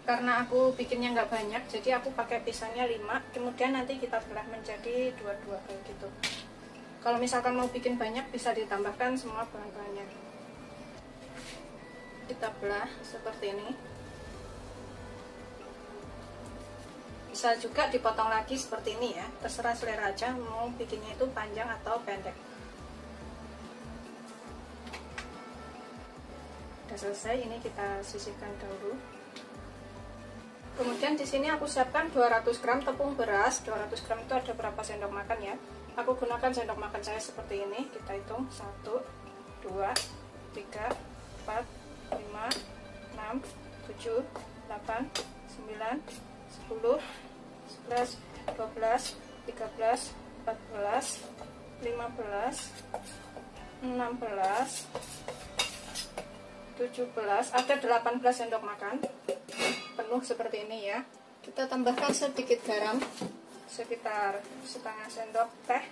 Karena aku bikinnya nggak banyak, jadi aku pakai pisangnya 5. Kemudian nanti kita belah menjadi 2-2 kayak gitu. Kalau misalkan mau bikin banyak, bisa ditambahkan semua bahan-bahannya. Kita belah seperti ini. Bisa juga dipotong lagi seperti ini ya. Terserah selera aja mau bikinnya itu panjang atau pendek. Udah selesai, ini kita sisihkan dahulu. Kemudian di sini aku siapkan 200 gram tepung beras. 200 gram itu ada berapa sendok makan ya? Aku gunakan sendok makan saya seperti ini. Kita hitung 1, 2, 3, 4, 5, 6, 7, 8, 9, 10, 11, 12, 13, 14, 15, 16, 17, ada 18 sendok makan penuh seperti ini ya. Kita tambahkan sedikit garam, sekitar setengah sendok teh,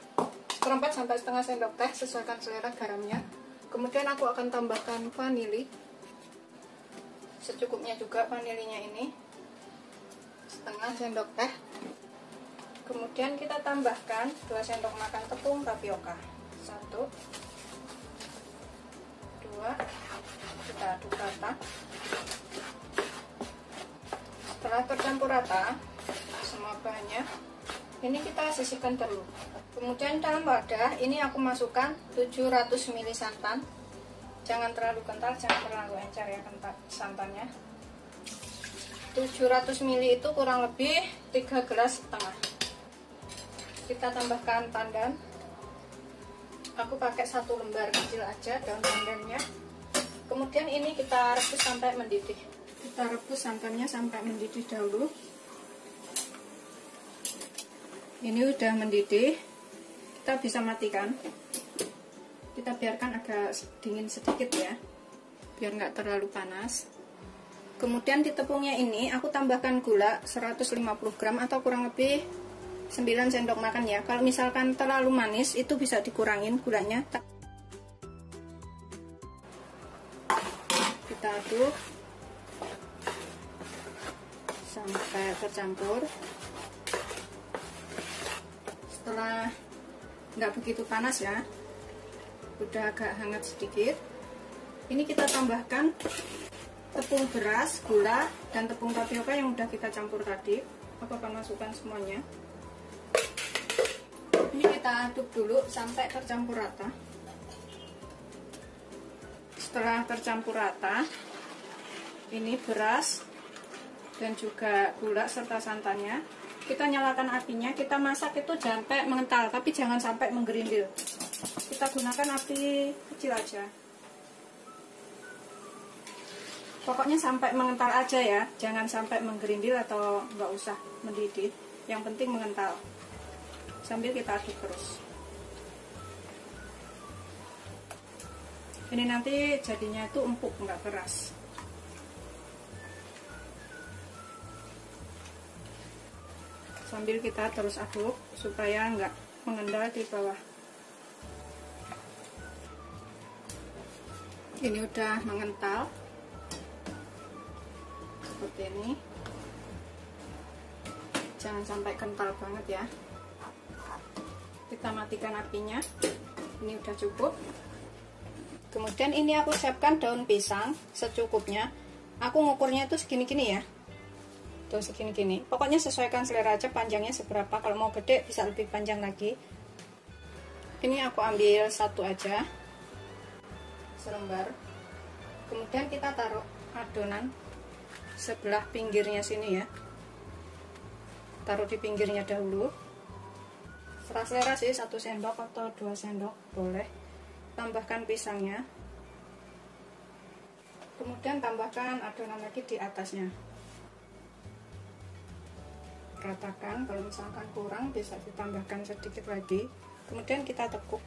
seperempat sampai setengah sendok teh, sesuaikan selera garamnya. Kemudian aku akan tambahkan vanili, secukupnya juga vanilinya ini, setengah sendok teh. Kemudian kita tambahkan 2 sendok makan tepung tapioka, 1, 2, kita aduk rata. Setelah tercampur rata semua bahannya, ini kita sisihkan dulu. Kemudian dalam wadah ini aku masukkan 700 ml santan. Jangan terlalu kental, jangan terlalu encer ya santannya. 700 ml itu kurang lebih 3,5 gelas. Kita tambahkan pandan. Aku pakai 1 lembar kecil aja daun pandannya. Kemudian ini kita rebus sampai mendidih. Kita rebus santannya sampai mendidih dahulu. Ini udah mendidih. Kita bisa matikan. Kita biarkan agak dingin sedikit ya, biar nggak terlalu panas. Kemudian di tepungnya ini aku tambahkan gula 150 gram atau kurang lebih 9 sendok makan ya. Kalau misalkan terlalu manis itu bisa dikurangin gulanya. Kita aduk sampai tercampur. Setelah nggak begitu panas ya, udah agak hangat sedikit, ini kita tambahkan tepung beras, gula, dan tepung tapioka yang udah kita campur tadi. Aku akan masukkan semuanya. Ini kita aduk dulu sampai tercampur rata. Setelah tercampur rata, ini beras dan juga gula serta santannya, kita nyalakan apinya. Kita masak itu sampai mengental, tapi jangan sampai menggerindil. Kita gunakan api kecil aja. Pokoknya sampai mengental aja ya, jangan sampai menggerindil atau nggak usah mendidih. Yang penting mengental. Sambil kita aduk terus. Ini nanti jadinya itu empuk, nggak keras. Sambil kita terus aduk supaya nggak mengendal di bawah. Ini udah mengental seperti ini. Jangan sampai kental banget ya. Kita matikan apinya. Ini udah cukup. Kemudian ini aku siapkan daun pisang secukupnya. Aku ngukurnya itu segini-gini ya. Tuh segini-gini. Pokoknya sesuaikan selera aja panjangnya seberapa. Kalau mau gede bisa lebih panjang lagi. Ini aku ambil satu aja, selembar. Kemudian kita taruh adonan sebelah pinggirnya sini ya. Taruh di pinggirnya dahulu. Serah selera sih, 1 sendok atau 2 sendok boleh. Tambahkan pisangnya. Kemudian tambahkan adonan lagi di atasnya. Ratakan, kalau misalkan kurang bisa ditambahkan sedikit lagi. Kemudian kita tekuk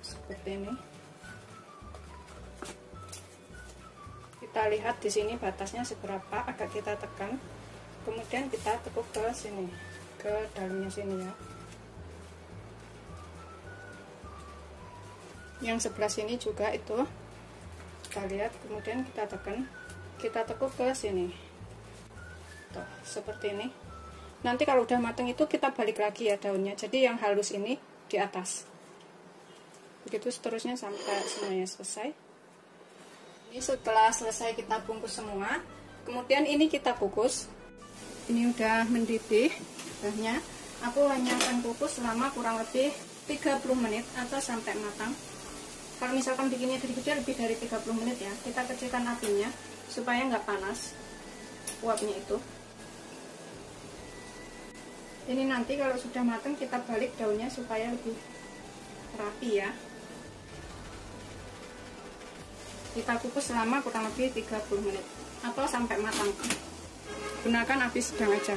seperti ini. Kita lihat di sini batasnya seberapa, agak kita tekan. Kemudian kita tekuk ke sini, ke dalamnya sini ya. Yang sebelah sini juga itu kita lihat. Kemudian kita tekan, kita tekuk ke sini. Tuh, seperti ini. Nanti kalau udah matang itu kita balik lagi ya daunnya. Jadi yang halus ini di atas. Begitu seterusnya sampai semuanya selesai. Ini setelah selesai kita bungkus semua. Kemudian ini kita kukus. Ini udah mendidih buahnya. Aku hanya akan kukus selama kurang lebih 30 menit atau sampai matang. Kalau misalkan bikinnya gede-gede lebih dari 30 menit ya. Kita kecilkan apinya supaya nggak panas uapnya itu. Ini nanti kalau sudah matang kita balik daunnya supaya lebih rapi ya. Kita kukus selama kurang lebih 30 menit atau sampai matang. Gunakan api sedang aja.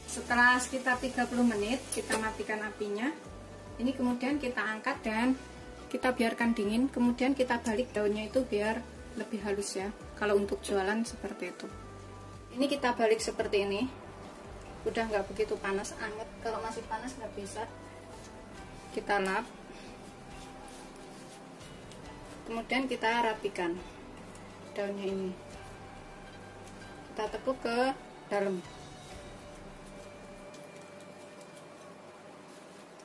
Setelah sekitar 30 menit kita matikan apinya. Ini kemudian kita angkat dan kita biarkan dingin. Kemudian kita balik daunnya itu biar lebih halus ya. Kalau untuk jualan seperti itu. Ini kita balik seperti ini. Udah nggak begitu panas, anget. Kalau masih panas nggak bisa. Kita lap. Kemudian kita rapikan daunnya ini. Kita tekuk ke dalam.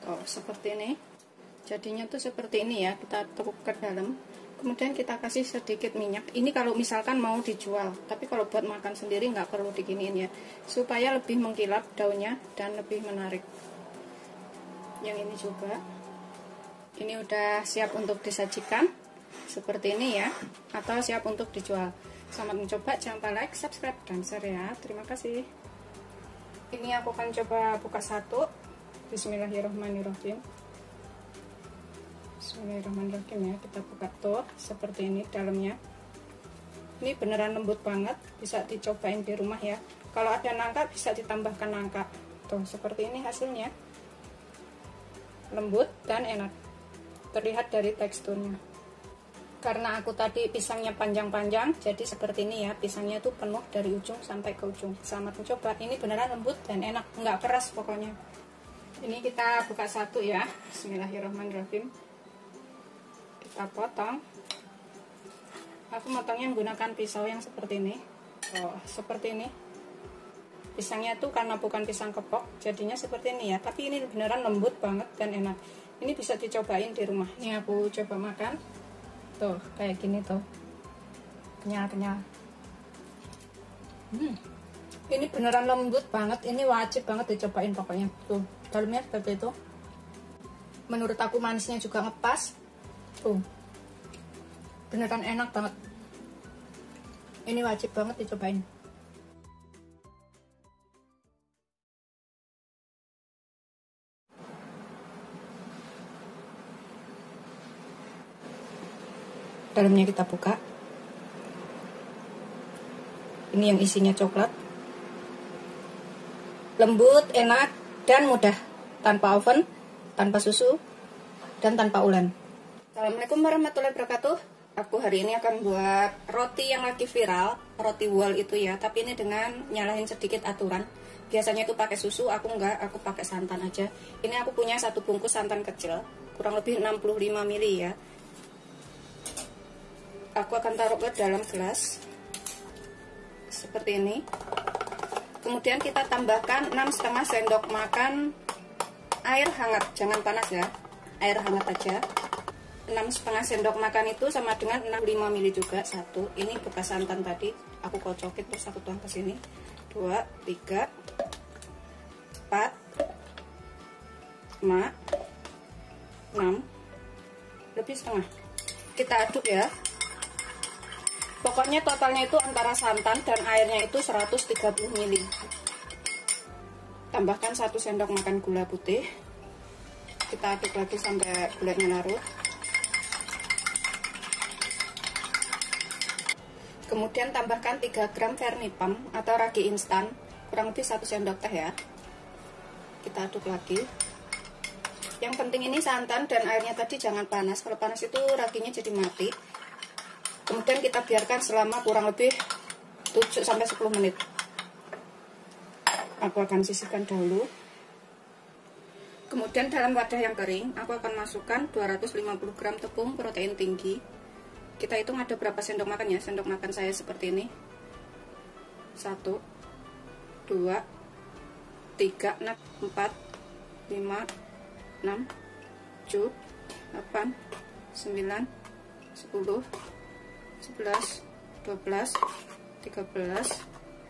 Tuh, seperti ini. Jadinya tuh seperti ini ya. Kita tekuk ke dalam. Kemudian kita kasih sedikit minyak. Ini kalau misalkan mau dijual, tapi kalau buat makan sendiri nggak perlu diginiin ya, supaya lebih mengkilap daunnya dan lebih menarik. Yang ini juga, ini udah siap untuk disajikan seperti ini ya, atau siap untuk dijual. Selamat mencoba, jangan lupa like, subscribe, dan share ya. Terima kasih. Ini aku akan coba buka satu. Bismillahirrahmanirrahim. Bismillahirrahmanirrahim ya, kita buka tuh seperti ini dalamnya. Ini beneran lembut banget, bisa dicobain di rumah ya. Kalau ada nangka bisa ditambahkan nangka. Tuh seperti ini hasilnya, lembut dan enak, terlihat dari teksturnya. Karena aku tadi pisangnya panjang-panjang, jadi seperti ini ya, pisangnya tuh penuh dari ujung sampai ke ujung. Selamat mencoba, ini beneran lembut dan enak, nggak keras pokoknya. Ini kita buka satu ya. Bismillahirrahmanirrahim. Kita potong. Aku motongnya menggunakan pisau yang seperti ini. Oh, seperti ini. Pisangnya tuh karena bukan pisang kepok, jadinya seperti ini ya. Tapi ini beneran lembut banget dan enak. Ini bisa dicobain di rumah. Ini aku coba makan. Tuh, kayak gini tuh. Kenyal-kenyal. Ini beneran lembut banget. Ini wajib banget dicobain pokoknya. Tuh, dalamnya seperti itu. Menurut aku manisnya juga ngepas. Tuh, beneran enak banget. Ini wajib banget dicobain. Dalamnya kita buka. Ini yang isinya coklat. Lembut, enak, dan mudah. Tanpa oven, tanpa susu, dan tanpa ulen. Assalamualaikum warahmatullahi wabarakatuh. Aku hari ini akan buat roti yang lagi viral, roti wall itu ya. Tapi ini dengan nyalahin sedikit aturan. Biasanya itu pakai susu, aku enggak, aku pakai santan aja. Ini aku punya satu bungkus santan kecil, kurang lebih 65 ml ya. Aku akan taruh ke dalam gelas seperti ini. Kemudian kita tambahkan 6,5 sendok makan air hangat, jangan panas ya, air hangat aja. 6,5 sendok makan itu sama dengan 65 ml juga. Satu, ini bekas santan tadi aku kocokin terus aku tuang ke sini. 2, 3, 4, 5, 6, lebih setengah. Kita aduk ya. Pokoknya totalnya itu antara santan dan airnya itu 130 ml. Tambahkan 1 sendok makan gula putih. Kita aduk lagi sampai gulanya larut. Kemudian tambahkan 3 gram Vernipam atau ragi instan, kurang lebih 1 sendok teh ya. Kita aduk lagi. Yang penting ini santan dan airnya tadi jangan panas. Kalau panas itu raginya jadi mati. Kemudian kita biarkan selama kurang lebih 7-10 menit. Aku akan sisihkan dahulu. Kemudian dalam wadah yang kering, aku akan masukkan 250 gram tepung protein tinggi. Kita hitung ada berapa sendok makan ya. Sendok makan saya seperti ini. 1, 2, 3, 4, 5, 6, 7, 8, 9, 10, 11, 12, 13,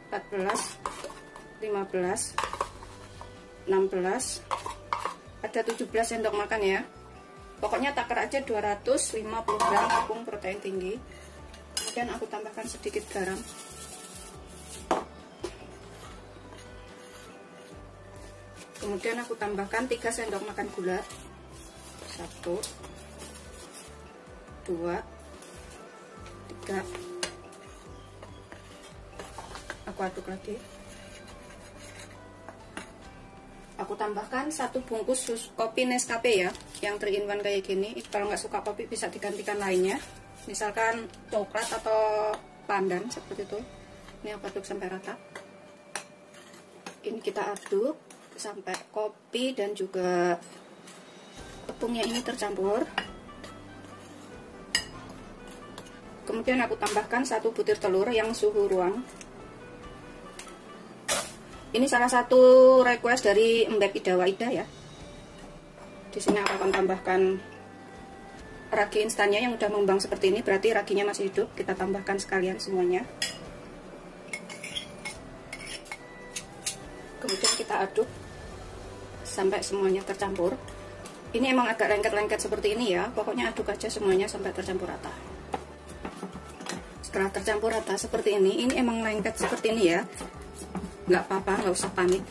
14, 15, 16, ada 17 sendok makan ya. Pokoknya takar aja 250 gram tepung protein tinggi. Kemudian aku tambahkan sedikit garam. Kemudian aku tambahkan 3 sendok makan gula. 1, 2, 3. Aku aduk lagi. Aku tambahkan 1 bungkus kopi Nescafe ya, yang 3-in-1 kayak gini. Kalau nggak suka kopi bisa digantikan lainnya, misalkan coklat atau pandan seperti itu. Ini aku aduk sampai rata. Ini kita aduk sampai kopi dan juga tepungnya ini tercampur. Kemudian aku tambahkan 1 butir telur yang suhu ruang. Ini salah satu request dari Mbak Ida Waida ya. Di sini aku akan tambahkan ragi instannya yang udah mengembang seperti ini, berarti raginya masih hidup. Kita tambahkan sekalian semuanya. Kemudian kita aduk sampai semuanya tercampur. Ini emang agak lengket-lengket seperti ini ya. Pokoknya aduk aja semuanya sampai tercampur rata. Setelah tercampur rata seperti ini emang lengket seperti ini ya. Nggak apa-apa, nggak usah panik.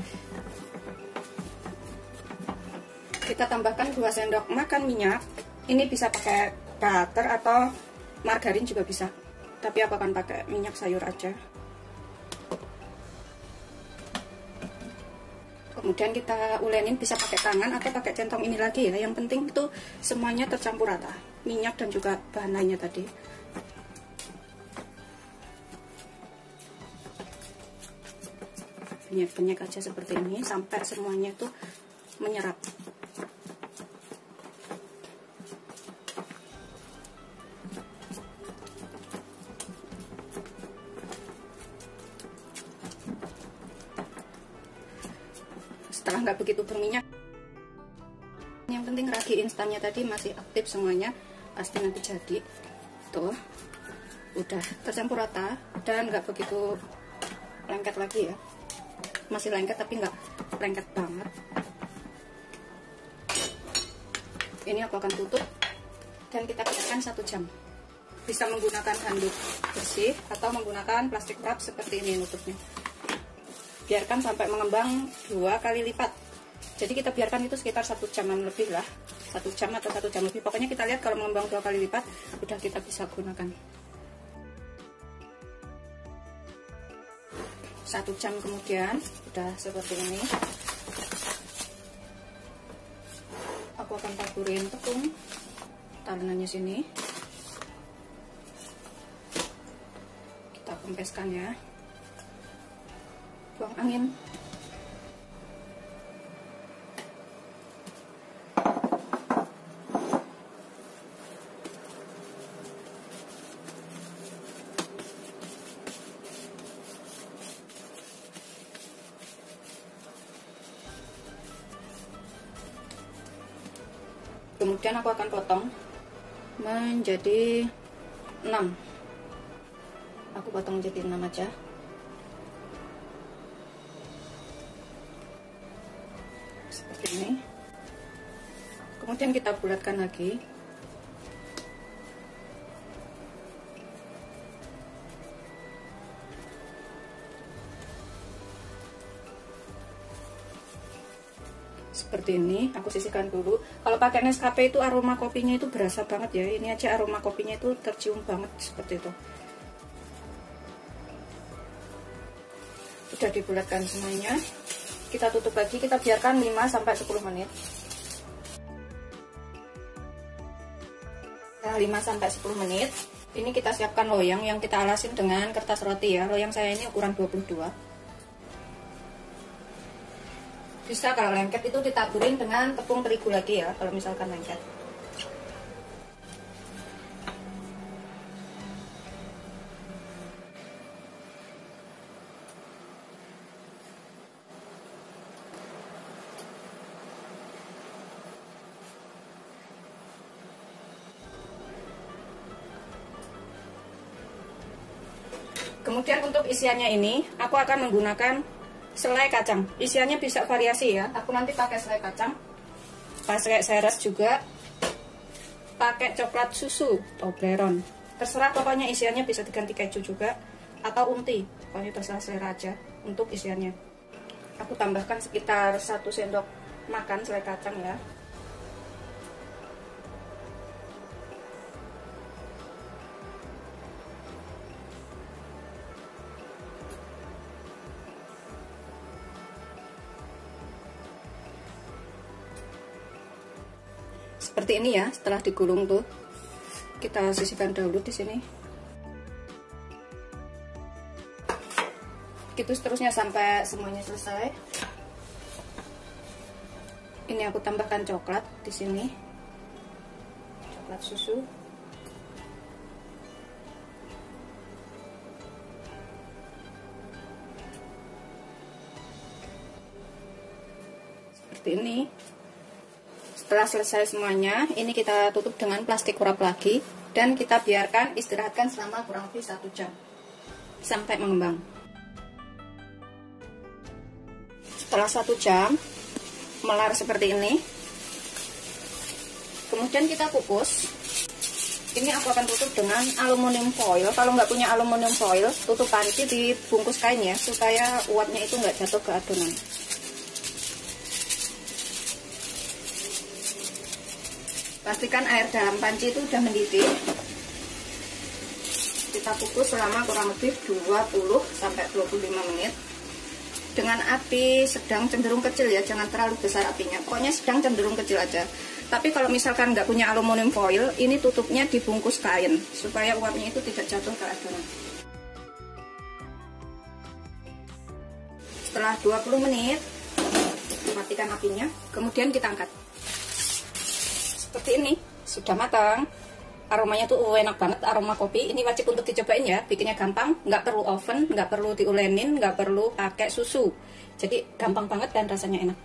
Kita tambahkan 2 sendok makan minyak. Ini bisa pakai butter atau margarin juga bisa, tapi aku akan pakai minyak sayur aja. Kemudian kita ulenin, bisa pakai tangan atau pakai centong ini lagi ya. Yang penting itu semuanya tercampur rata, minyak dan juga bahan lainnya tadi. Banyak-banyak aja seperti ini sampai semuanya itu menyerap. Setelah nggak begitu berminyak, yang penting ragi instannya tadi masih aktif semuanya, pasti nanti jadi. Tuh udah tercampur rata dan nggak begitu lengket lagi ya. Masih lengket tapi nggak lengket banget. Ini aku akan tutup dan kita biarkan 1 jam. Bisa menggunakan handuk bersih atau menggunakan plastik wrap seperti ini nutupnya. Biarkan sampai mengembang 2 kali lipat. Jadi kita biarkan itu sekitar 1 jaman lebih lah. 1 jam atau 1 jam lebih. Pokoknya kita lihat kalau mengembang 2 kali lipat udah kita bisa gunakan. 1 jam kemudian udah seperti ini. Aku akan taburin tepung talenannya sini. Kita kempeskan ya. Buang angin. Kemudian aku akan potong menjadi 6. Aku potong menjadi 6 aja. Seperti ini. Kemudian kita bulatkan lagi. Seperti ini, aku sisihkan dulu. Kalau pakai Nescafe itu aroma kopinya itu berasa banget ya. Ini aja aroma kopinya itu tercium banget seperti itu. Sudah dibulatkan semuanya. Kita tutup lagi, kita biarkan 5-10 menit. Nah, 5-10 menit. Ini kita siapkan loyang yang kita alasin dengan kertas roti ya. Loyang saya ini ukuran 22. Bisa kalau lengket itu ditaburin dengan tepung terigu lagi ya, kalau misalkan lengket. Kemudian untuk isiannya ini, aku akan menggunakan selai kacang. Isiannya bisa variasi ya. Aku nanti pakai selai kacang, pakai seres juga, pakai coklat susu Toblerone. Terserah, pokoknya isiannya bisa diganti keju juga atau unti. Pokoknya terserah selera aja untuk isiannya. Aku tambahkan sekitar 1 sendok makan selai kacang ya. Seperti ini ya, setelah digulung tuh. Kita sisihkan dahulu di sini. Gitu seterusnya sampai semuanya selesai. Ini aku tambahkan coklat di sini. Coklat susu. Seperti ini. Setelah selesai semuanya, ini kita tutup dengan plastik wrap lagi dan kita biarkan istirahatkan selama kurang lebih 1 jam sampai mengembang. Setelah 1 jam melar seperti ini, kemudian kita kukus. Ini aku akan tutup dengan aluminium foil. Kalau nggak punya aluminium foil, tutup panci dibungkus kain ya, supaya uapnya itu nggak jatuh ke adonan. Pastikan air dalam panci itu udah mendidih. Kita kukus selama kurang lebih 20-25 menit. Dengan api sedang cenderung kecil ya, jangan terlalu besar apinya. Pokoknya sedang cenderung kecil aja. Tapi kalau misalkan nggak punya aluminium foil, ini tutupnya dibungkus kain supaya uapnya itu tidak jatuh ke adonan. Setelah 20 menit, matikan apinya. Kemudian kita angkat. Seperti ini, sudah matang. Aromanya tuh enak banget, aroma kopi. Ini wajib untuk dicobain ya, bikinnya gampang, nggak perlu oven, nggak perlu diulenin, nggak perlu pakai susu. Jadi gampang banget dan rasanya enak.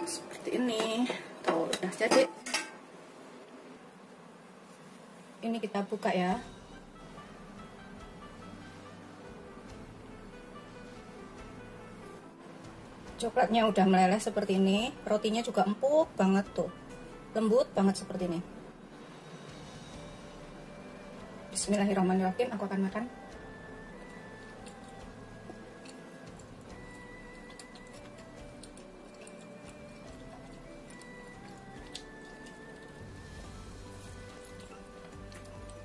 Seperti ini, tuh udah jadi. Ini kita buka ya. Coklatnya udah meleleh seperti ini, rotinya juga empuk banget tuh, lembut banget seperti ini. Bismillahirrahmanirrahim, aku akan makan.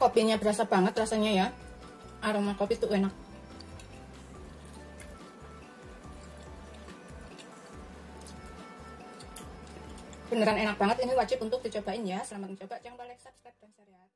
kopinya berasa banget rasanya ya. Aroma kopi tuh enak. Beneran enak banget, ini wajib untuk dicobain ya. Selamat mencoba, jangan lupa like, subscribe, dan share ya.